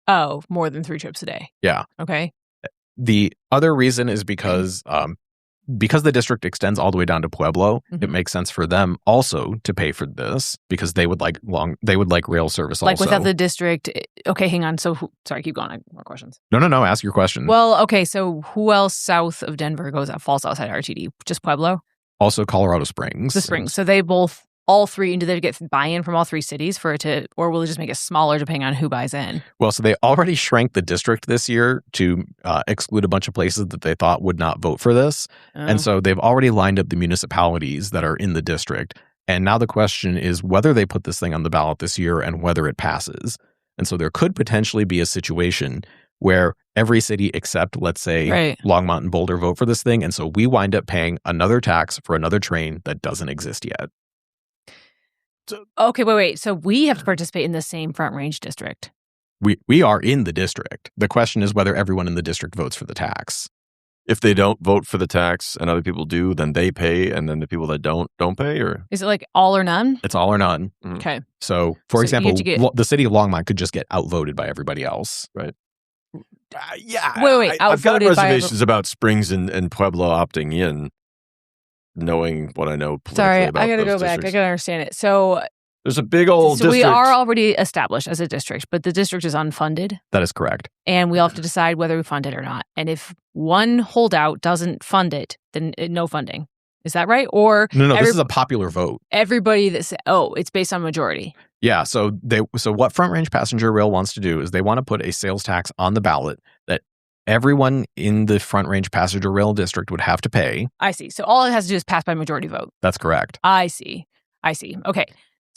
[SPEAKER 2] Oh, more than 3 trips a day.
[SPEAKER 3] Yeah.
[SPEAKER 2] Okay.
[SPEAKER 3] The other reason is because the district extends all the way down to Pueblo.
[SPEAKER 2] Mm-hmm.
[SPEAKER 3] It makes sense for them also to pay for this because they would like rail service also.
[SPEAKER 2] Like without the district. Okay, hang on. So sorry, keep going. I have more questions.
[SPEAKER 3] No. Ask your question.
[SPEAKER 2] Well, okay. So who else south of Denver falls outside RTD? Just Pueblo?
[SPEAKER 3] Also Colorado Springs.
[SPEAKER 2] The Springs. So they all three, do they get buy-in from all three cities for it to, or will it just make it smaller depending on who buys in?
[SPEAKER 3] Well, so they already shrank the district this year to exclude a bunch of places that they thought would not vote for this. And so they've already lined up the municipalities that are in the district. And now the question is whether they put this thing on the ballot this year and whether it passes. And so there could potentially be a situation where every city except, let's say, Longmont and Boulder vote for this thing. And so we wind up paying another tax for another train that doesn't exist yet.
[SPEAKER 2] Okay, wait. So we have to participate in the same Front Range district.
[SPEAKER 3] We are in the district. The question is whether everyone in the district votes for the tax.
[SPEAKER 1] If they don't vote for the tax and other people do, then they pay, and then the people that don't pay? Or
[SPEAKER 2] is it like all or none?
[SPEAKER 3] It's all or none.
[SPEAKER 2] Okay.
[SPEAKER 3] So, for example, the city of Longmont could just get outvoted by everybody else.
[SPEAKER 1] Right.
[SPEAKER 2] Wait.
[SPEAKER 1] I've got reservations about Springs and Pueblo opting in, knowing what I know politically
[SPEAKER 2] Sorry,
[SPEAKER 1] about
[SPEAKER 2] I got to go
[SPEAKER 1] districts.
[SPEAKER 2] back. I got to understand it. So
[SPEAKER 1] there's a big old
[SPEAKER 2] So
[SPEAKER 1] district.
[SPEAKER 2] we are already established as a district, but the district is unfunded.
[SPEAKER 3] That is correct.
[SPEAKER 2] And we all have to decide whether we fund it or not. And if one holdout doesn't fund it, then no funding. Is that right? Or
[SPEAKER 3] No, this is a popular vote.
[SPEAKER 2] Everybody that says, it's based on majority.
[SPEAKER 3] Yeah, so what Front Range Passenger Rail wants to do is they want to put a sales tax on the ballot that everyone in the Front Range Passenger Rail district would have to pay.
[SPEAKER 2] I see. So all it has to do is pass by majority vote.
[SPEAKER 3] That's correct.
[SPEAKER 2] I see. Okay.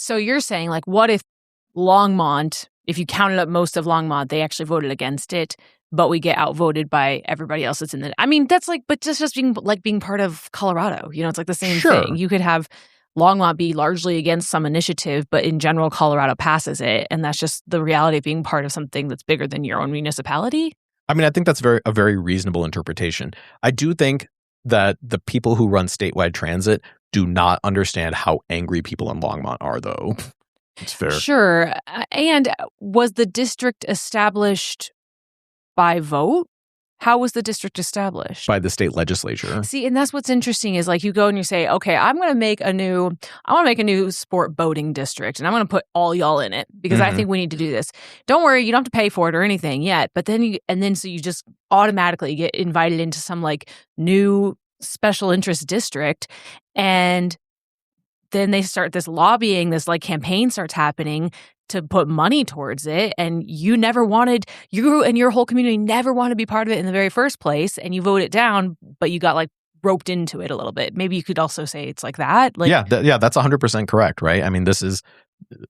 [SPEAKER 2] So you're saying, like, what if Longmont, if you counted up most of Longmont, they actually voted against it, but we get outvoted by everybody else that's in the... I mean, that's like, but just being part of Colorado. You know, it's like the same thing. You could have Longmont be largely against some initiative, but in general, Colorado passes it. And that's just the reality of being part of something that's bigger than your own municipality.
[SPEAKER 3] I mean, I think that's a very reasonable interpretation. I do think that the people who run statewide transit do not understand how angry people in Longmont are, though.
[SPEAKER 1] It's fair.
[SPEAKER 2] Sure. And was the district established by vote? How was the district established?
[SPEAKER 3] By the state legislature.
[SPEAKER 2] See, and that's what's interesting is like you go and you say, okay, I want to make a new sport boating district and I'm going to put all y'all in it because I think we need to do this. Don't worry, you don't have to pay for it or anything yet. But then so you just automatically get invited into some like new special interest district, and then they start this lobbying, this like campaign starts happening to put money towards it, and you and your whole community never want to be part of it in the very first place, and you vote it down, but you got like roped into it a little bit. Maybe you could also say it's like that. Like,
[SPEAKER 3] that's 100% correct, right? I mean, this is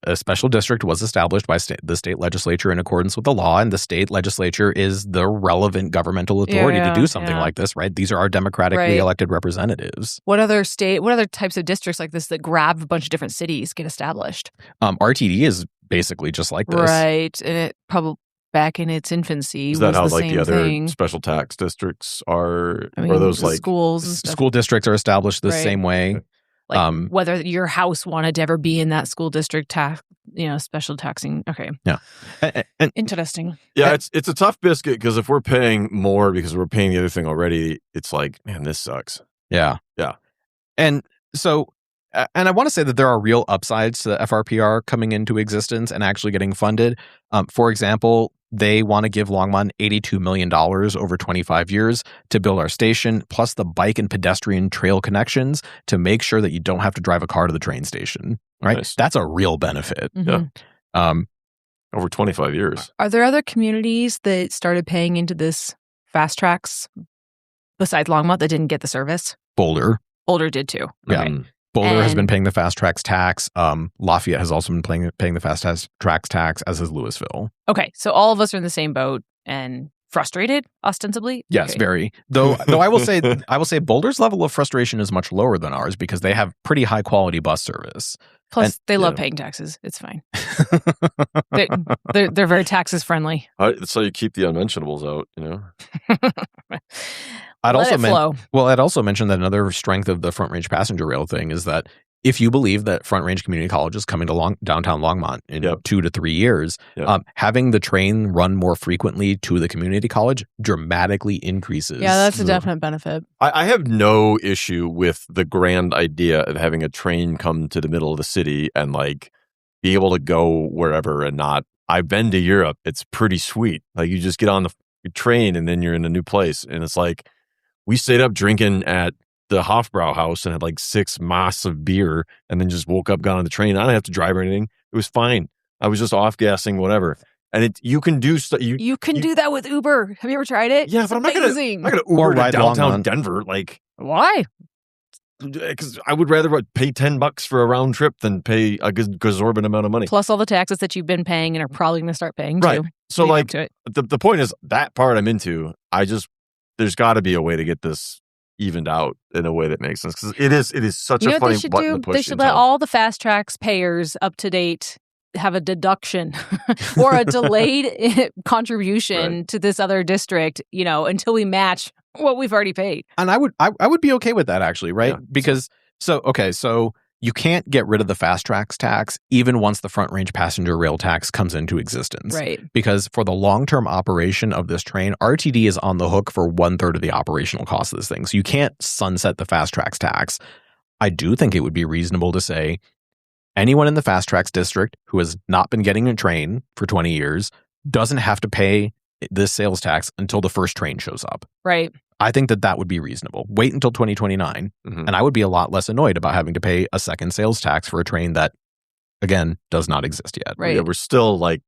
[SPEAKER 3] a special district was established by the state legislature in accordance with the law, and the state legislature is the relevant governmental authority to do something like this, right? These are our democratically elected representatives.
[SPEAKER 2] What other types of districts like this that grab a bunch of different cities get established?
[SPEAKER 3] RTD is basically just like this.
[SPEAKER 2] Right. And it probably back in its infancy
[SPEAKER 1] is that
[SPEAKER 2] was
[SPEAKER 1] how
[SPEAKER 2] the
[SPEAKER 1] like
[SPEAKER 2] same
[SPEAKER 1] the other
[SPEAKER 2] thing.
[SPEAKER 1] special tax districts are?
[SPEAKER 2] I mean,
[SPEAKER 1] or those like
[SPEAKER 2] schools and stuff.
[SPEAKER 3] School districts are established the same way.
[SPEAKER 2] Like whether your house wanted to ever be in that school district special taxing. Okay.
[SPEAKER 3] Yeah. And
[SPEAKER 2] interesting.
[SPEAKER 1] Yeah, it's a tough biscuit because if we're paying more because we're paying the other thing already, it's like, man, this sucks.
[SPEAKER 3] Yeah.
[SPEAKER 1] Yeah.
[SPEAKER 3] And so, and I want to say that there are real upsides to the FRPR coming into existence and actually getting funded. For example, they want to give Longmont $82 million over 25 years to build our station, plus the bike and pedestrian trail connections to make sure that you don't have to drive a car to the train station. Right?
[SPEAKER 1] Nice.
[SPEAKER 3] That's a real benefit.
[SPEAKER 1] Yeah. Over 25 years.
[SPEAKER 2] Are there other communities that started paying into this FastTracks besides Longmont that didn't get the service?
[SPEAKER 3] Boulder
[SPEAKER 2] did too.
[SPEAKER 3] Yeah.
[SPEAKER 2] Okay.
[SPEAKER 3] Boulder has been paying the FastTracks tax. Lafayette has also been paying the FastTracks tax, as has Louisville.
[SPEAKER 2] Okay, so all of us are in the same boat and frustrated, ostensibly.
[SPEAKER 3] Yes,
[SPEAKER 2] okay.
[SPEAKER 3] Very. Though I will say Boulder's level of frustration is much lower than ours because they have pretty high quality bus service.
[SPEAKER 2] Plus, they love paying taxes. It's fine. they're very taxes friendly.
[SPEAKER 1] That's how you keep the unmentionables out, you know.
[SPEAKER 3] I'd also mention that another strength of the Front Range Passenger Rail thing is that if you believe that Front Range Community College is coming to downtown Longmont in 2 to 3 years, having the train run more frequently to the community college dramatically increases.
[SPEAKER 2] Yeah, that's a definite benefit.
[SPEAKER 1] I have no issue with the grand idea of having a train come to the middle of the city and like be able to go wherever and not. I've been to Europe. It's pretty sweet. Like you just get on the train and then you're in a new place. And it's like, we stayed up drinking at the Hofbrauhaus and had like 6 mass of beer and then just woke up, got on the train. I didn't have to drive or anything. It was fine. I was just off gassing, whatever. And you can do stuff.
[SPEAKER 2] You can do that with Uber. Have you ever tried it?
[SPEAKER 1] Yeah,
[SPEAKER 2] it's
[SPEAKER 1] but I'm not gonna Uber
[SPEAKER 3] Or
[SPEAKER 1] to
[SPEAKER 3] ride
[SPEAKER 1] downtown
[SPEAKER 3] Longmont.
[SPEAKER 1] Denver. Like,
[SPEAKER 2] Why?
[SPEAKER 1] because I would rather pay $10 for a round trip than pay a gazorbitant amount of money.
[SPEAKER 2] Plus all the taxes that you've been paying and are probably going to start paying
[SPEAKER 1] Right.
[SPEAKER 2] too.
[SPEAKER 1] So
[SPEAKER 2] Leading
[SPEAKER 1] like
[SPEAKER 2] up to it.
[SPEAKER 1] the point is that part I'm into. There's got to be a way to get this evened out in a way that makes sense, because it is such
[SPEAKER 2] You know
[SPEAKER 1] a
[SPEAKER 2] what
[SPEAKER 1] funny
[SPEAKER 2] they should
[SPEAKER 1] button
[SPEAKER 2] do?
[SPEAKER 1] to push.
[SPEAKER 2] They should let all the FastTracks payers up to date have a deduction or a delayed contribution to this other district, until we match what we've already paid.
[SPEAKER 3] And I would be okay with that, actually, right?
[SPEAKER 1] Yeah.
[SPEAKER 3] Because so you can't get rid of the FastTracks tax even once the Front Range Passenger Rail tax comes into existence.
[SPEAKER 2] Right.
[SPEAKER 3] Because for the long-term operation of this train, RTD is on the hook for 1/3 of the operational cost of this thing. So you can't sunset the FastTracks tax. I do think it would be reasonable to say anyone in the FastTracks district who has not been getting a train for 20 years doesn't have to pay this sales tax until the first train shows up.
[SPEAKER 2] Right.
[SPEAKER 3] I think that would be reasonable. Wait until 2029, and I would be a lot less annoyed about having to pay a second sales tax for a train that, again, does not exist yet.
[SPEAKER 2] Right.
[SPEAKER 1] Yeah, we're still like,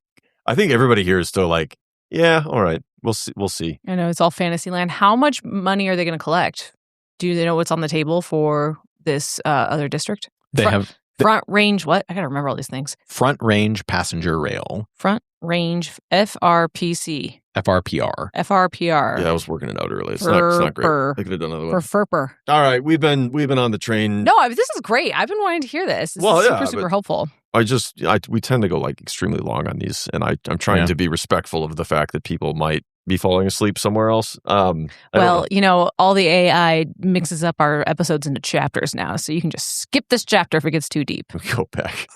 [SPEAKER 1] I think everybody here is still like, yeah, all right, we'll see.
[SPEAKER 2] I know it's all fantasy land. How much money are they going to collect? Do they know what's on the table for this other district?
[SPEAKER 3] They have
[SPEAKER 2] Front Range what? I got to remember all these things.
[SPEAKER 3] Front Range Passenger Rail.
[SPEAKER 2] Front Range FRPC.
[SPEAKER 3] FRPR.
[SPEAKER 2] FRPR.
[SPEAKER 1] Yeah, I was working it out earlier. It's not great. I could have done another one.
[SPEAKER 2] For FERPR.
[SPEAKER 1] All right, we've been on the train.
[SPEAKER 2] No, this is great. I've been wanting to hear this. This is super helpful.
[SPEAKER 1] We tend to go like extremely long on these, and I'm trying to be respectful of the fact that people might be falling asleep somewhere else. All
[SPEAKER 2] the AI mixes up our episodes into chapters now, so you can just skip this chapter if it gets too deep.
[SPEAKER 1] We go back.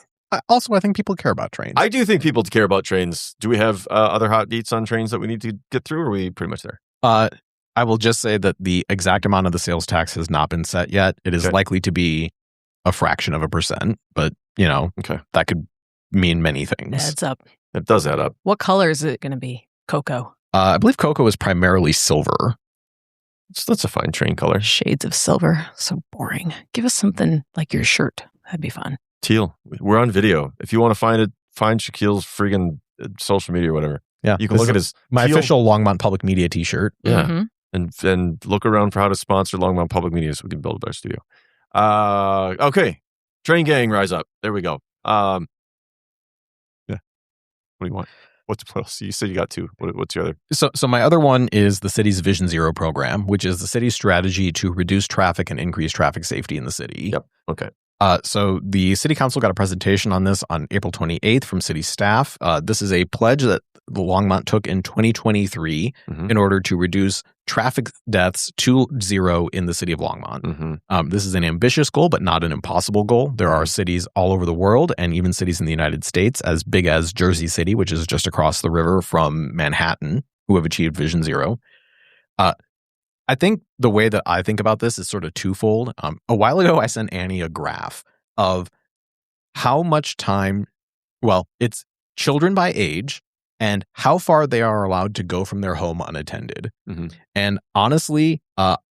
[SPEAKER 3] Also, I think people care about trains.
[SPEAKER 1] I do think people care about trains. Do we have other hot deets on trains that we need to get through, or are we pretty much there?
[SPEAKER 3] I will just say that the exact amount of the sales tax has not been set yet. It is likely to be a fraction of a percent, but, that could mean many things.
[SPEAKER 2] Adds up.
[SPEAKER 1] It does add up.
[SPEAKER 2] What color is it going to be? CoCo.
[SPEAKER 3] I believe CoCo is primarily silver.
[SPEAKER 1] That's a fine train color.
[SPEAKER 2] Shades of silver. So boring. Give us something like your shirt. That'd be fun.
[SPEAKER 1] Teal. We're on video. If you want to find it, find Shaquille's friggin' social media or whatever.
[SPEAKER 3] Yeah.
[SPEAKER 1] You can look at his
[SPEAKER 3] my
[SPEAKER 1] Teal
[SPEAKER 3] official Longmont Public Media t-shirt.
[SPEAKER 1] Yeah.
[SPEAKER 2] Mm-hmm.
[SPEAKER 1] And look around for how to sponsor Longmont Public Media so we can build our studio. Okay. Train gang, rise up. There we go. Yeah. What do you want? What else? You said you got 2. What's your other?
[SPEAKER 3] So my other one is the city's Vision Zero program, which is the city's strategy to reduce traffic and increase traffic safety in the city.
[SPEAKER 1] Yep. Okay.
[SPEAKER 3] So the city council got a presentation on this on April 28th from city staff. This is a pledge that the Longmont took in 2023 in order to reduce traffic deaths to 0 in the city of Longmont. This is an ambitious goal, but not an impossible goal. There are cities all over the world and even cities in the United States as big as Jersey City, which is just across the river from Manhattan, who have achieved Vision Zero. I think the way that I think about this is sort of twofold. A while ago, I sent Annie a graph of how much time, it's children by age and how far they are allowed to go from their home unattended. And honestly,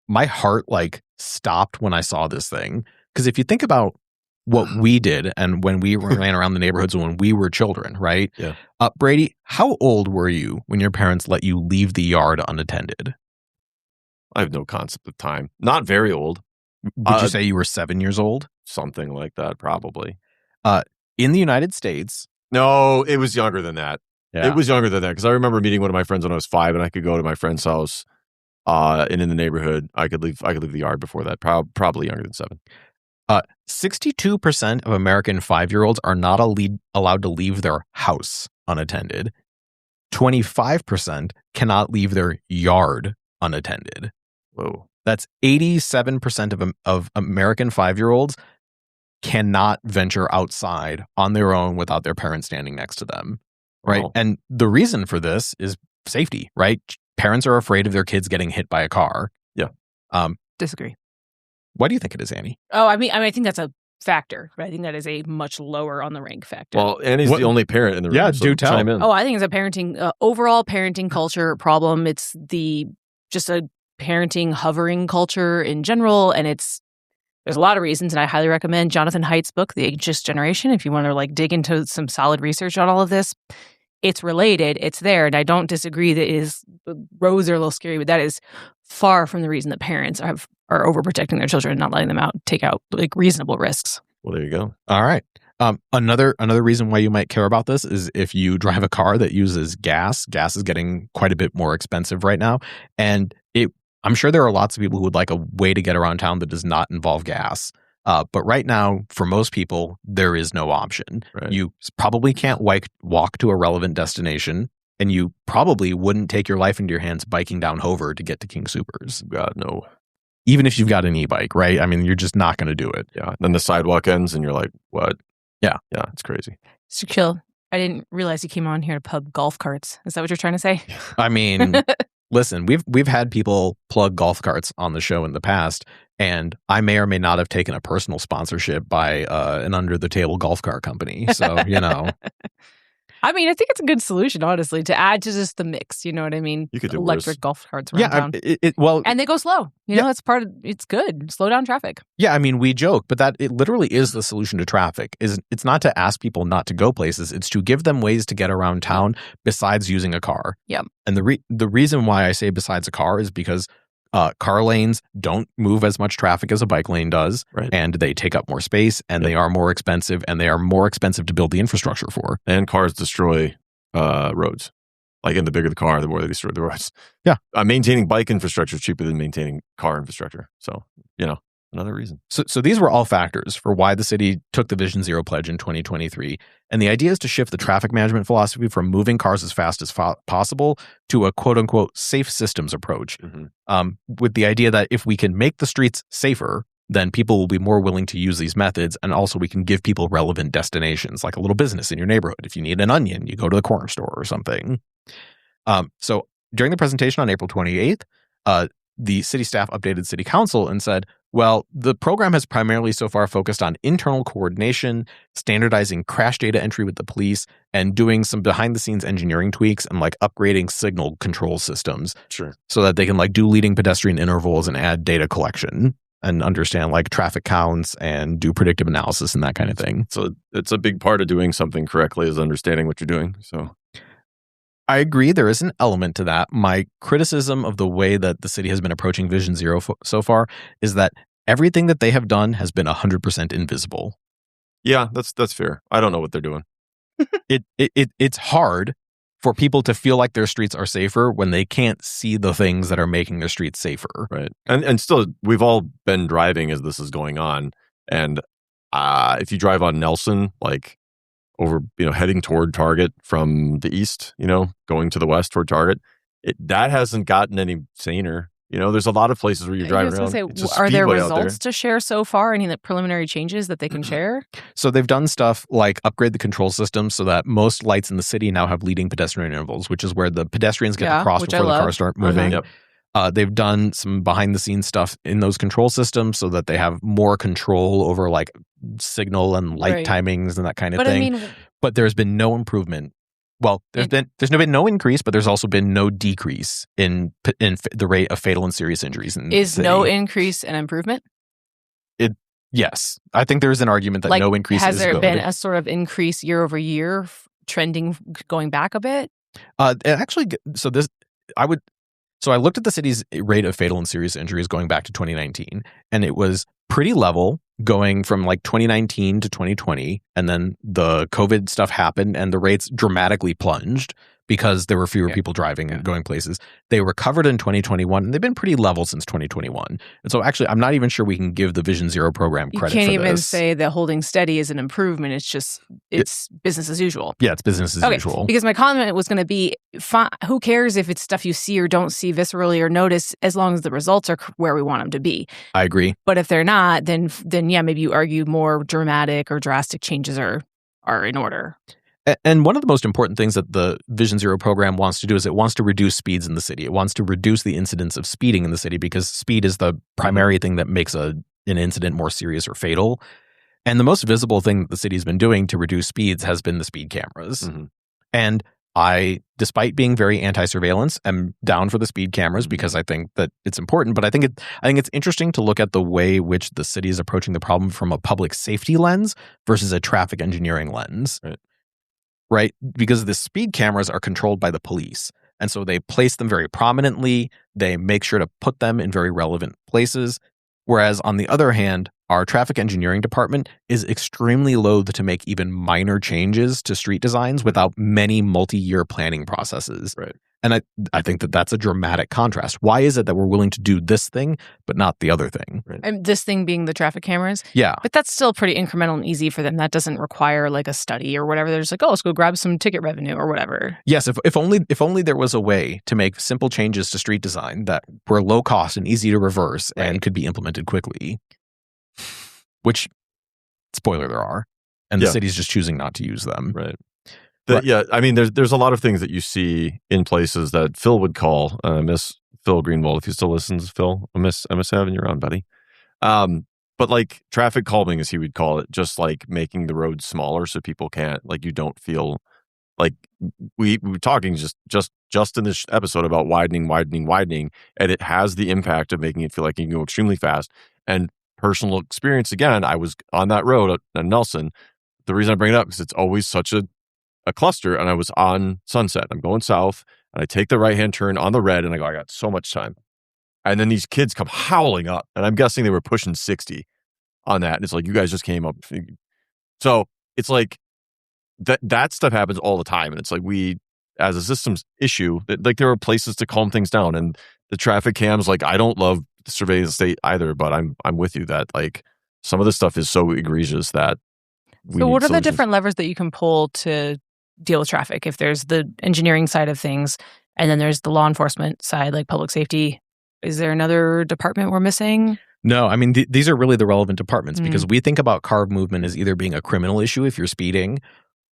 [SPEAKER 3] my heart stopped when I saw this thing. Because if you think about what we did and when we ran around the neighborhoods when we were children, right?
[SPEAKER 1] Yeah.
[SPEAKER 3] Brady, how old were you when your parents let you leave the yard unattended?
[SPEAKER 1] I have no concept of time. Not very old.
[SPEAKER 3] Would you say you were 7 years old?
[SPEAKER 1] Something like that, probably.
[SPEAKER 3] In the United States.
[SPEAKER 1] No, it was younger than that.
[SPEAKER 3] Yeah.
[SPEAKER 1] It was younger than that because I remember meeting one of my friends when I was 5, and I could go to my friend's house, and in the neighborhood, I could leave the yard before that. Probably younger than 7.
[SPEAKER 3] 62% of American 5-year-olds are not allowed to leave their house unattended. 25% cannot leave their yard unattended.
[SPEAKER 1] Whoa.
[SPEAKER 3] That's 87% of American 5-year-olds cannot venture outside on their own without their parents standing next to them. Right.
[SPEAKER 1] Wow.
[SPEAKER 3] And the reason for this is safety, right? Parents are afraid of their kids getting hit by a car.
[SPEAKER 1] Yeah.
[SPEAKER 2] Disagree.
[SPEAKER 3] Why do you think it is, Annie?
[SPEAKER 2] Oh, I mean, I think that's a factor, but I think that is a much lower on the rank factor.
[SPEAKER 1] Well, Annie's the only parent in the room.
[SPEAKER 3] Yeah,
[SPEAKER 1] so
[SPEAKER 3] do tell.
[SPEAKER 1] chime in.
[SPEAKER 2] Oh, I think it's a overall parenting culture problem. It's just a parenting hovering culture in general, and there's a lot of reasons, and I highly recommend Jonathan Haidt's book, The Anxious Generation, if you want to like dig into some solid research on all of this. It's related, it's there, and I don't disagree that roads are a little scary, but that is far from the reason that parents are overprotecting their children and not letting them take out like reasonable risks.
[SPEAKER 1] Well, there you go.
[SPEAKER 3] All right. Another reason why you might care about this is if you drive a car that uses gas. Gas is getting quite a bit more expensive right now, and I'm sure there are lots of people who would like a way to get around town that does not involve gas. But right now, for most people, there is no option.
[SPEAKER 1] Right.
[SPEAKER 3] You probably can't walk to a relevant destination, and you probably wouldn't take your life into your hands biking down Hover to get to King Soopers.
[SPEAKER 1] God, no.
[SPEAKER 3] Even if you've got an e-bike, right? I mean, you're just not going to do it.
[SPEAKER 1] Yeah. Then the sidewalk ends, and you're like, what?
[SPEAKER 3] Yeah.
[SPEAKER 1] Yeah, it's crazy.
[SPEAKER 2] So chill. I didn't realize you came on here to pub golf carts. Is that what you're trying to say?
[SPEAKER 3] I mean, listen, we've had people plug golf carts on the show in the past, and I may or may not have taken a personal sponsorship by an under-the-table golf cart company. So, you know.
[SPEAKER 2] I mean, I think it's a good solution, honestly, to add to just the mix. You know what I mean?
[SPEAKER 1] You could do
[SPEAKER 2] electric
[SPEAKER 1] worse.
[SPEAKER 2] Golf carts around town.
[SPEAKER 3] Well,
[SPEAKER 2] and they go slow. You know, it's it's good. Slow down traffic.
[SPEAKER 3] Yeah, I mean, we joke, but it literally is the solution to traffic. It's not to ask people not to go places. It's to give them ways to get around town besides using a car.
[SPEAKER 2] Yeah.
[SPEAKER 3] And the reason why I say besides a car is because car lanes don't move as much traffic as a bike lane does,
[SPEAKER 1] right.
[SPEAKER 3] And they take up more space, and they are more expensive, and they are more expensive to build the infrastructure for.
[SPEAKER 1] And cars destroy roads. Like, and the bigger the car, the more they destroy the roads.
[SPEAKER 3] Yeah.
[SPEAKER 1] Maintaining bike infrastructure is cheaper than maintaining car infrastructure. So, another reason.
[SPEAKER 3] So these were all factors for why the city took the Vision Zero pledge in 2023. And the idea is to shift the traffic management philosophy from moving cars as fast as possible to a quote unquote safe systems approach. Mm-hmm. With the idea that if we can make the streets safer, then people will be more willing to use these methods. And also we can give people relevant destinations, like a little business in your neighborhood. If you need an onion, you go to the corner store or something. So during the presentation on April 28th, the city staff updated city council and said, well, the program has primarily so far focused on internal coordination, standardizing crash data entry with the police, and doing some behind-the-scenes engineering tweaks and like upgrading signal control systems.
[SPEAKER 1] Sure.
[SPEAKER 3] So that they can like do leading pedestrian intervals and add data collection and understand like traffic counts and do predictive analysis and that kind of thing.
[SPEAKER 1] So it's a big part of doing something correctly is understanding what you're doing. So
[SPEAKER 3] I agree. There is an element to that. My criticism of the way that the city has been approaching Vision Zero so far is that everything that they have done has been 100% invisible.
[SPEAKER 1] Yeah, that's fair. I don't know what they're doing.
[SPEAKER 3] It's hard for people to feel like their streets are safer when they can't see the things that are making their streets safer.
[SPEAKER 1] Right. And still, we've all been driving as this is going on. And if you drive on Nelson, like over, heading toward Target from the east, going to the west toward Target, that hasn't gotten any saner. There's a lot of places where you're driving around.
[SPEAKER 2] Are there results to share so far? Any preliminary changes that they can share?
[SPEAKER 3] So they've done stuff like upgrade the control system so that most lights in the city now have leading pedestrian intervals, which is where the pedestrians get to cross before the cars start moving.
[SPEAKER 1] Yep.
[SPEAKER 3] They've done some behind the scenes stuff in those control systems so that they have more control over like signal and light timings and that kind of thing. But there's been no improvement. Well, there's been no increase, but there's also been no decrease in the rate of fatal and serious injuries.
[SPEAKER 2] Is no increase an improvement?
[SPEAKER 3] Yes, I think there's an argument that no increase
[SPEAKER 2] has
[SPEAKER 3] is
[SPEAKER 2] there
[SPEAKER 3] good.
[SPEAKER 2] been a sort of increase year over year, trending going back a bit?
[SPEAKER 3] I looked at the city's rate of fatal and serious injuries going back to 2019, and it was pretty level going from like 2019 to 2020. And then the COVID stuff happened and the rates dramatically plunged because there were fewer people driving and going places. They recovered in 2021 and they've been pretty level since 2021. And so actually, I'm not even sure we can give the Vision Zero program credit for this.
[SPEAKER 2] You can't even say that holding steady is an improvement. It's just, it's business as usual.
[SPEAKER 3] Yeah, it's business as usual.
[SPEAKER 2] Because my comment was going to be, who cares if it's stuff you see or don't see viscerally or notice, as long as the results are where we want them to be.
[SPEAKER 3] I agree.
[SPEAKER 2] But if they're not, then yeah, maybe you argue more dramatic or drastic changes are in order.
[SPEAKER 3] And one of the most important things that the Vision Zero program wants to do is it wants to reduce speeds in the city. It wants to reduce the incidence of speeding in the city because speed is the primary thing that makes an incident more serious or fatal. And the most visible thing that the city's been doing to reduce speeds has been the speed cameras. Mm-hmm. And I, despite being very anti-surveillance, am down for the speed cameras because I think that it's important. But I think it's interesting to look at the way which the city is approaching the problem from a public safety lens versus a traffic engineering lens. Right? Because the speed cameras are controlled by the police. And so they place them very prominently. They make sure to put them in very relevant places. Whereas on the other hand, our traffic engineering department is extremely loath to make even minor changes to street designs without many multi-year planning processes.
[SPEAKER 1] Right.
[SPEAKER 3] And I think that that's a dramatic contrast. Why is it that we're willing to do this thing, but not the other thing?
[SPEAKER 1] Right.
[SPEAKER 2] And this thing being the traffic cameras?
[SPEAKER 3] Yeah.
[SPEAKER 2] But that's still pretty incremental and easy for them. That doesn't require like a study or whatever. They're just like, oh, let's go grab some ticket revenue or whatever.
[SPEAKER 3] Yes, if only there was a way to make simple changes to street design that were low cost and easy to reverse and could be implemented quickly. Which, spoiler, there are. And the city's just choosing not to use them.
[SPEAKER 1] Right. Yeah, I mean, there's a lot of things that you see in places that Phil would call, Miss Phil Greenwald, if he still listens, Phil, I miss having you around, buddy. But like traffic calming, as he would call it, just like making the roads smaller so people can't, like, you don't feel like we were talking just in this episode about widening, and it has the impact of making it feel like you can go extremely fast. And personal experience, again, I was on that road at Nelson. The reason I bring it up is it's always such a cluster, and I was on Sunset. I'm going south, and I take the right-hand turn on the red, and I go, I got so much time. And then these kids come howling up, and I'm guessing they were pushing 60 on that. And it's like, you guys just came up. So it's like that stuff happens all the time. And it's like we, as a systems issue, like there are places to calm things down. And the traffic cams, like I don't love surveying the state either, but I'm with you that like some of this stuff is so egregious that
[SPEAKER 2] So what are the different levers that you can pull to deal with traffic? If there's the engineering side of things, and then there's the law enforcement side, like public safety, is there another department we're missing?
[SPEAKER 3] No, I mean, these are really the relevant departments because we think about carb movement as either being a criminal issue if you're speeding,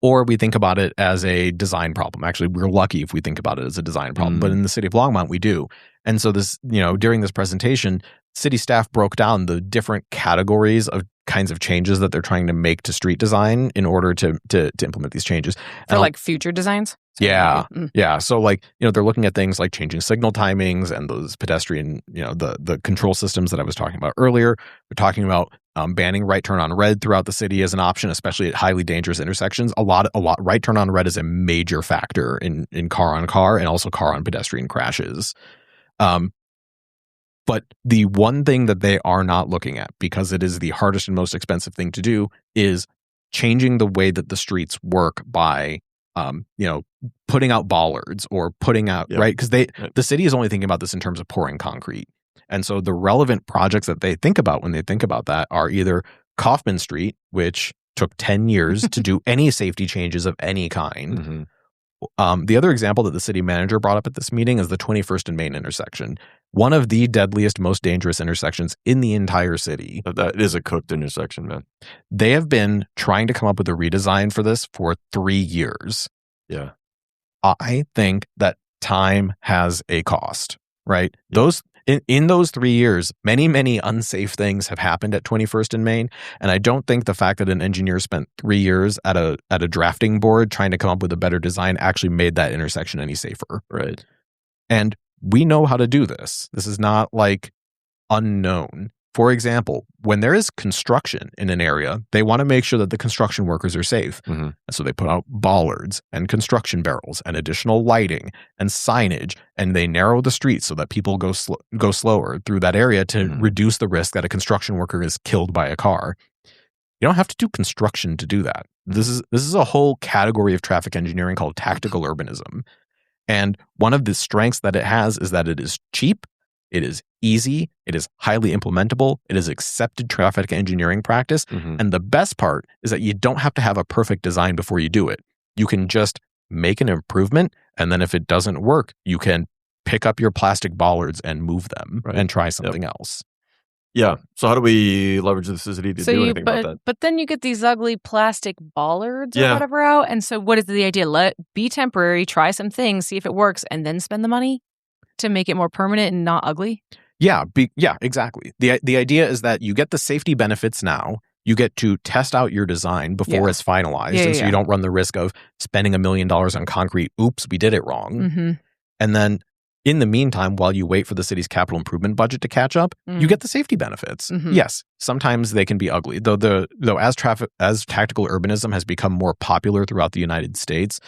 [SPEAKER 3] or we think about it as a design problem. Actually, we're lucky if we think about it as a design problem, but in the city of Longmont, we do. And so this, during this presentation, city staff broke down the different categories of kinds of changes that they're trying to make to street design in order to implement these changes.
[SPEAKER 2] For like future designs?
[SPEAKER 3] Yeah. Yeah. So like, they're looking at things like changing signal timings and those pedestrian, the control systems that I was talking about earlier. We're talking about banning right turn on red throughout the city as an option, especially at highly dangerous intersections. A lot right turn on red is a major factor in car on car and also car on pedestrian crashes. But the one thing that they are not looking at, because it is the hardest and most expensive thing to do, is changing the way that the streets work by, putting out bollards or putting out, right? Because the city is only thinking about this in terms of pouring concrete. And so the relevant projects that they think about when they think about that are either Kaufman Street, which took 10 years to do any safety changes of any kind. The other example that the city manager brought up at this meeting is the 21st and Main intersection, one of the deadliest, most dangerous intersections in the entire city.
[SPEAKER 1] That is a cooked intersection, man.
[SPEAKER 3] They have been trying to come up with a redesign for this for 3 years.
[SPEAKER 1] Yeah.
[SPEAKER 3] I think that time has a cost, right? Yeah. In those 3 years, many, many unsafe things have happened at 21st and Main. And I don't think the fact that an engineer spent 3 years at a drafting board trying to come up with a better design actually made that intersection any safer.
[SPEAKER 1] Right.
[SPEAKER 3] And we know how to do this. This is not like unknown. For example, when there is construction in an area, they want to make sure that the construction workers are safe. And so they put out bollards and construction barrels and additional lighting and signage, and they narrow the streets so that people go slower through that area to reduce the risk that a construction worker is killed by a car. You don't have to do construction to do that. This is a whole category of traffic engineering called tactical urbanism. And one of the strengths that it has is that it is cheap, it is easy, it is highly implementable, it is accepted traffic engineering practice. And the best part is that you don't have to have a perfect design before you do it. You can just make an improvement, and then if it doesn't work, you can pick up your plastic bollards and move them and try something else.
[SPEAKER 1] Yeah. So how do we leverage the city to do anything about that?
[SPEAKER 2] But then you get these ugly plastic bollards or whatever out. And so what is the idea? Be temporary, try some things, see if it works, and then spend the money to make it more permanent and not ugly?
[SPEAKER 3] Yeah, exactly. The idea is that you get the safety benefits now. you get to test out your design before it's finalized. And so you don't run the risk of spending $1 million on concrete. Oops, we did it wrong.
[SPEAKER 2] Mm-hmm.
[SPEAKER 3] And then in the meantime, while you wait for the city's capital improvement budget to catch up, you get the safety benefits.
[SPEAKER 2] Mm-hmm.
[SPEAKER 3] Yes, sometimes they can be ugly. Though as tactical urbanism has become more popular throughout the United States,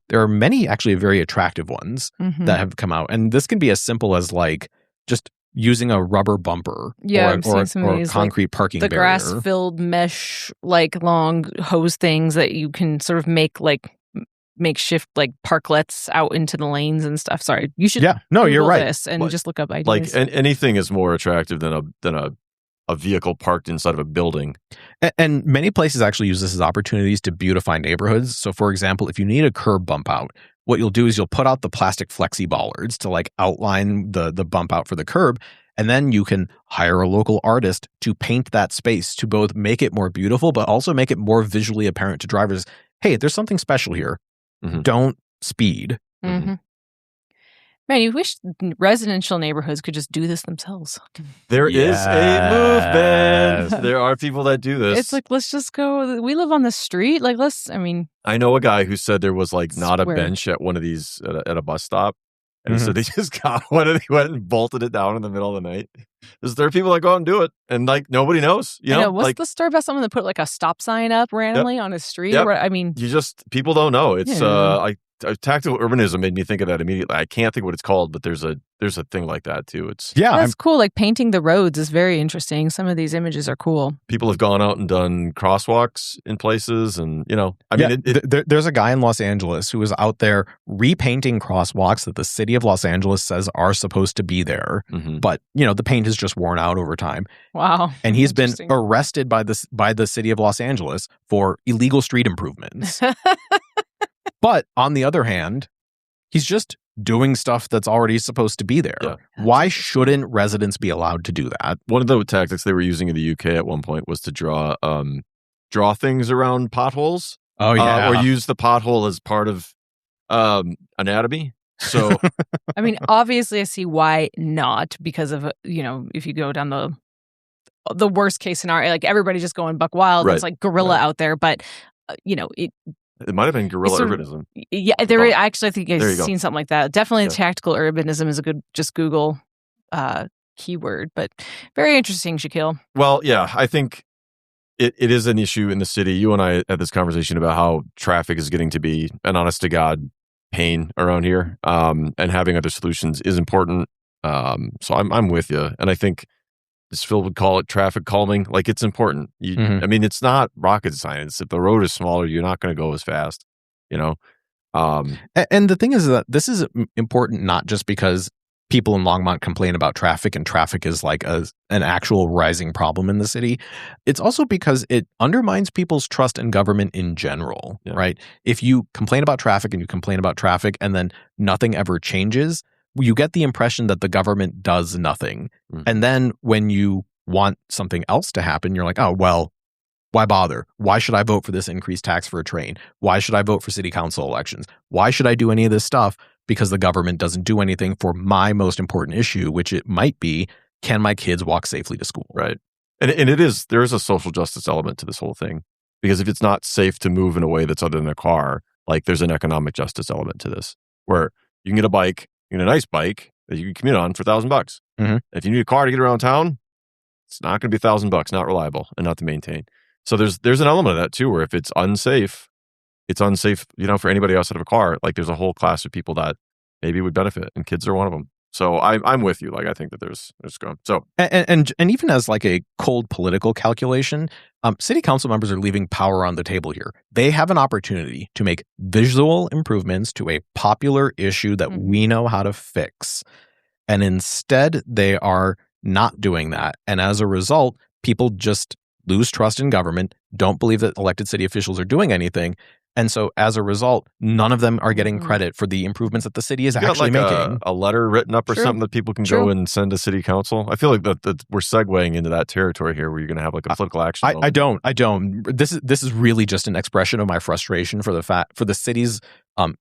[SPEAKER 3] there are many actually very attractive ones that have come out. And this can be as simple as like just using a rubber bumper or a concrete parking barrier. The
[SPEAKER 2] grass-filled mesh, like long hose things that you can sort of make like makeshift like parklets out into the lanes and stuff. Sorry, you should Google
[SPEAKER 3] you're right.
[SPEAKER 2] this and just look up ideas.
[SPEAKER 1] Like anything is more attractive than a vehicle parked inside of a building.
[SPEAKER 3] And many places actually use this as opportunities to beautify neighborhoods. So for example, if you need a curb bump out, what you'll do is you'll put out the plastic flexi bollards to like outline the bump out for the curb. And then you can hire a local artist to paint that space to both make it more beautiful, but also make it more visually apparent to drivers. Hey, there's something special here. Mm-hmm. Don't speed.
[SPEAKER 2] Mm-hmm. Man, you wish residential neighborhoods could just do this themselves.
[SPEAKER 1] There is a movement. There are people that do this.
[SPEAKER 2] It's like, let's just go. We live on the street. Like,
[SPEAKER 1] I know a guy who said there was like not a bench at one of these at a bus stop. And he said they just got one and they went and bolted it down in the middle of the night. There are people that go out and do it, and like nobody knows. You know,
[SPEAKER 2] what's the story about someone that put like a stop sign up randomly on a street?
[SPEAKER 1] Yep.
[SPEAKER 2] I mean,
[SPEAKER 1] people don't know. It's tactical urbanism made me think of that immediately. I can't think what it's called, but there's a thing like that too.
[SPEAKER 2] That's cool. Like painting the roads is very interesting. Some of these images are cool.
[SPEAKER 1] People have gone out and done crosswalks in places, and
[SPEAKER 3] there's a guy in Los Angeles who is out there repainting crosswalks that the city of Los Angeles says are supposed to be there, but the paint is just worn out over time.
[SPEAKER 2] Wow!
[SPEAKER 3] And he's been arrested by the city of Los Angeles for illegal street improvements. But on the other hand, he's just doing stuff that's already supposed to be there. Yeah. Why shouldn't residents be allowed to do that?
[SPEAKER 1] One of the tactics they were using in the UK at one point was to draw things around potholes.
[SPEAKER 3] Oh, yeah.
[SPEAKER 1] Or use the pothole as part of anatomy. So,
[SPEAKER 2] I mean, obviously I see why not, because of, if you go down the worst case scenario, like everybody just going buck wild. Right. It's like guerrilla out there. But,
[SPEAKER 1] it might have been guerrilla urbanism.
[SPEAKER 2] Yeah, I think I've seen something like that. Definitely tactical urbanism is a good just Google keyword, but very interesting, Shaquille.
[SPEAKER 1] Well, yeah, I think it is an issue in the city. You and I had this conversation about how traffic is getting to be an honest to God pain around here, and having other solutions is important. So I'm with you, and I think as Phil would call it, traffic calming. Like, it's important. I mean, it's not rocket science. If the road is smaller, you're not going to go as fast, And
[SPEAKER 3] the thing is that this is important not just because people in Longmont complain about traffic and traffic is like an actual rising problem in the city. It's also because it undermines people's trust in government in general, right? If you complain about traffic and then nothing ever changes, you get the impression that the government does nothing. And then when you want something else to happen, you're like, oh, well, why bother? Why should I vote for this increased tax for a train? Why should I vote for city council elections? Why should I do any of this stuff? Because the government doesn't do anything for my most important issue, which it might be, can my kids walk safely to school?
[SPEAKER 1] Right. And there is a social justice element to this whole thing. Because if it's not safe to move in a way that's other than a car, like there's an economic justice element to this, where you can get a bike, a nice bike that you can commute on for $1,000. If you need a car to get around town, it's not going to be $1,000, not reliable and not to maintain. So there's an element of that too, where if it's unsafe, for anybody outside of a car. Like there's a whole class of people that maybe would benefit, and kids are one of them. So I'm with you. Like I think that there's going. So
[SPEAKER 3] and even as like a cold political calculation, city council members are leaving power on the table here. They have an opportunity to make visual improvements to a popular issue that we know how to fix, and instead they are not doing that. And as a result, people just lose trust in government, don't believe that elected city officials are doing anything. And so as a result, none of them are getting credit for the improvements that the city is actually making.
[SPEAKER 1] A letter written up or something that people can go and send to city council. I feel like that we're segueing into that territory here where you're going to have like a political action.
[SPEAKER 3] I don't. This is really just an expression of my frustration for the city's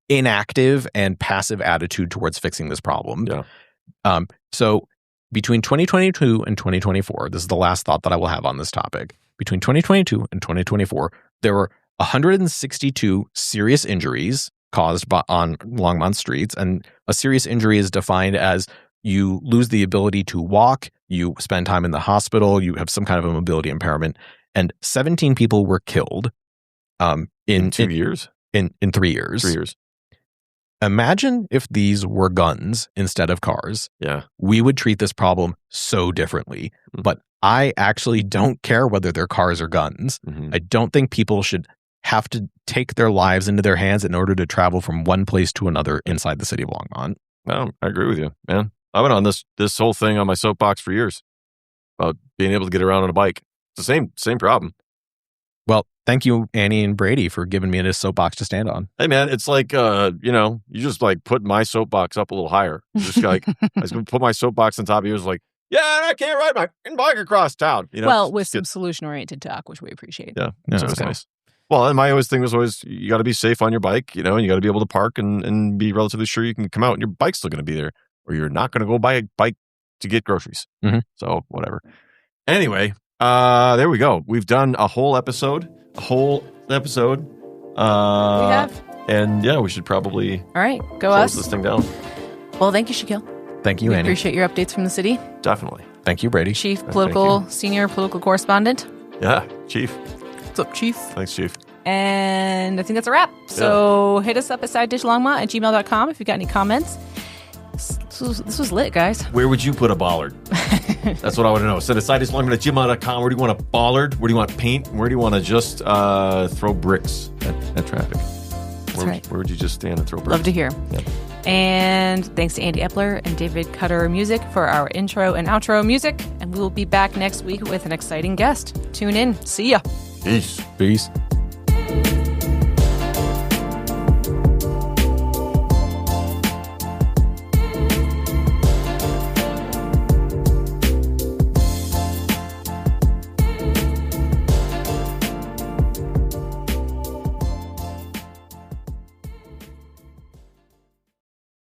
[SPEAKER 3] inactive and passive attitude towards fixing this problem.
[SPEAKER 1] Yeah.
[SPEAKER 3] So between 2022 and 2024, this is the last thought that I will have on this topic. between 2022 and 2024, there were 162 serious injuries caused on Longmont streets. And a serious injury is defined as you lose the ability to walk, you spend time in the hospital, you have some kind of a mobility impairment, and 17 people were killed
[SPEAKER 1] in 2 years?
[SPEAKER 3] In 3 years.
[SPEAKER 1] 3 years.
[SPEAKER 3] Imagine if these were guns instead of cars.
[SPEAKER 1] Yeah.
[SPEAKER 3] We would treat this problem so differently. But I actually don't care whether they're cars or guns. I don't think people should have to take their lives into their hands in order to travel from one place to another inside the city of Longmont.
[SPEAKER 1] No, I agree with you, man. I've been on this whole thing on my soapbox for years about being able to get around on a bike. It's the same problem.
[SPEAKER 3] Well, thank you, Annie and Brady, for giving me this soapbox to stand on.
[SPEAKER 1] Hey, man, it's like, you just like put my soapbox up a little higher. Just like, I was going to put my soapbox on top of yours, like, yeah, I can't ride my bike across town.
[SPEAKER 2] Well, with some solution-oriented talk, which we appreciate.
[SPEAKER 1] Yeah, so it's nice. Well, and my thing was always, you got to be safe on your bike, and you got to be able to park and be relatively sure you can come out and your bike's still going to be there, or you're not going to go buy a bike to get groceries. So whatever. Anyway, there we go. We've done a whole episode. We
[SPEAKER 2] have.
[SPEAKER 1] And yeah, we should probably
[SPEAKER 2] all right,
[SPEAKER 1] close this thing down.
[SPEAKER 2] Well, thank you, Shaquille.
[SPEAKER 3] Thank you,
[SPEAKER 2] we
[SPEAKER 3] Annie.
[SPEAKER 2] Appreciate your updates from the city.
[SPEAKER 1] Definitely.
[SPEAKER 3] Thank you, Brady.
[SPEAKER 2] Senior political correspondent.
[SPEAKER 1] Yeah, Chief.
[SPEAKER 2] What's up, Chief?
[SPEAKER 1] Thanks, Chief.
[SPEAKER 2] And I think that's a wrap. So hit us up at sidedishlongmont@gmail.com if you've got any comments. This was lit, guys.
[SPEAKER 1] Where would you put a bollard? That's what I want to know. Send it sidedishlongmont@gmail.com. Where do you want a bollard? Where do you want paint? Where do you want to just throw bricks at traffic?
[SPEAKER 2] That's right.
[SPEAKER 1] Where would you just stand and throw bricks?
[SPEAKER 2] Love to hear.
[SPEAKER 1] Yep.
[SPEAKER 2] And thanks to Andy Epler and David Cutter Music for our intro and outro music. And we will be back next week with an exciting guest. Tune in. See ya.
[SPEAKER 1] Peace.
[SPEAKER 3] Peace.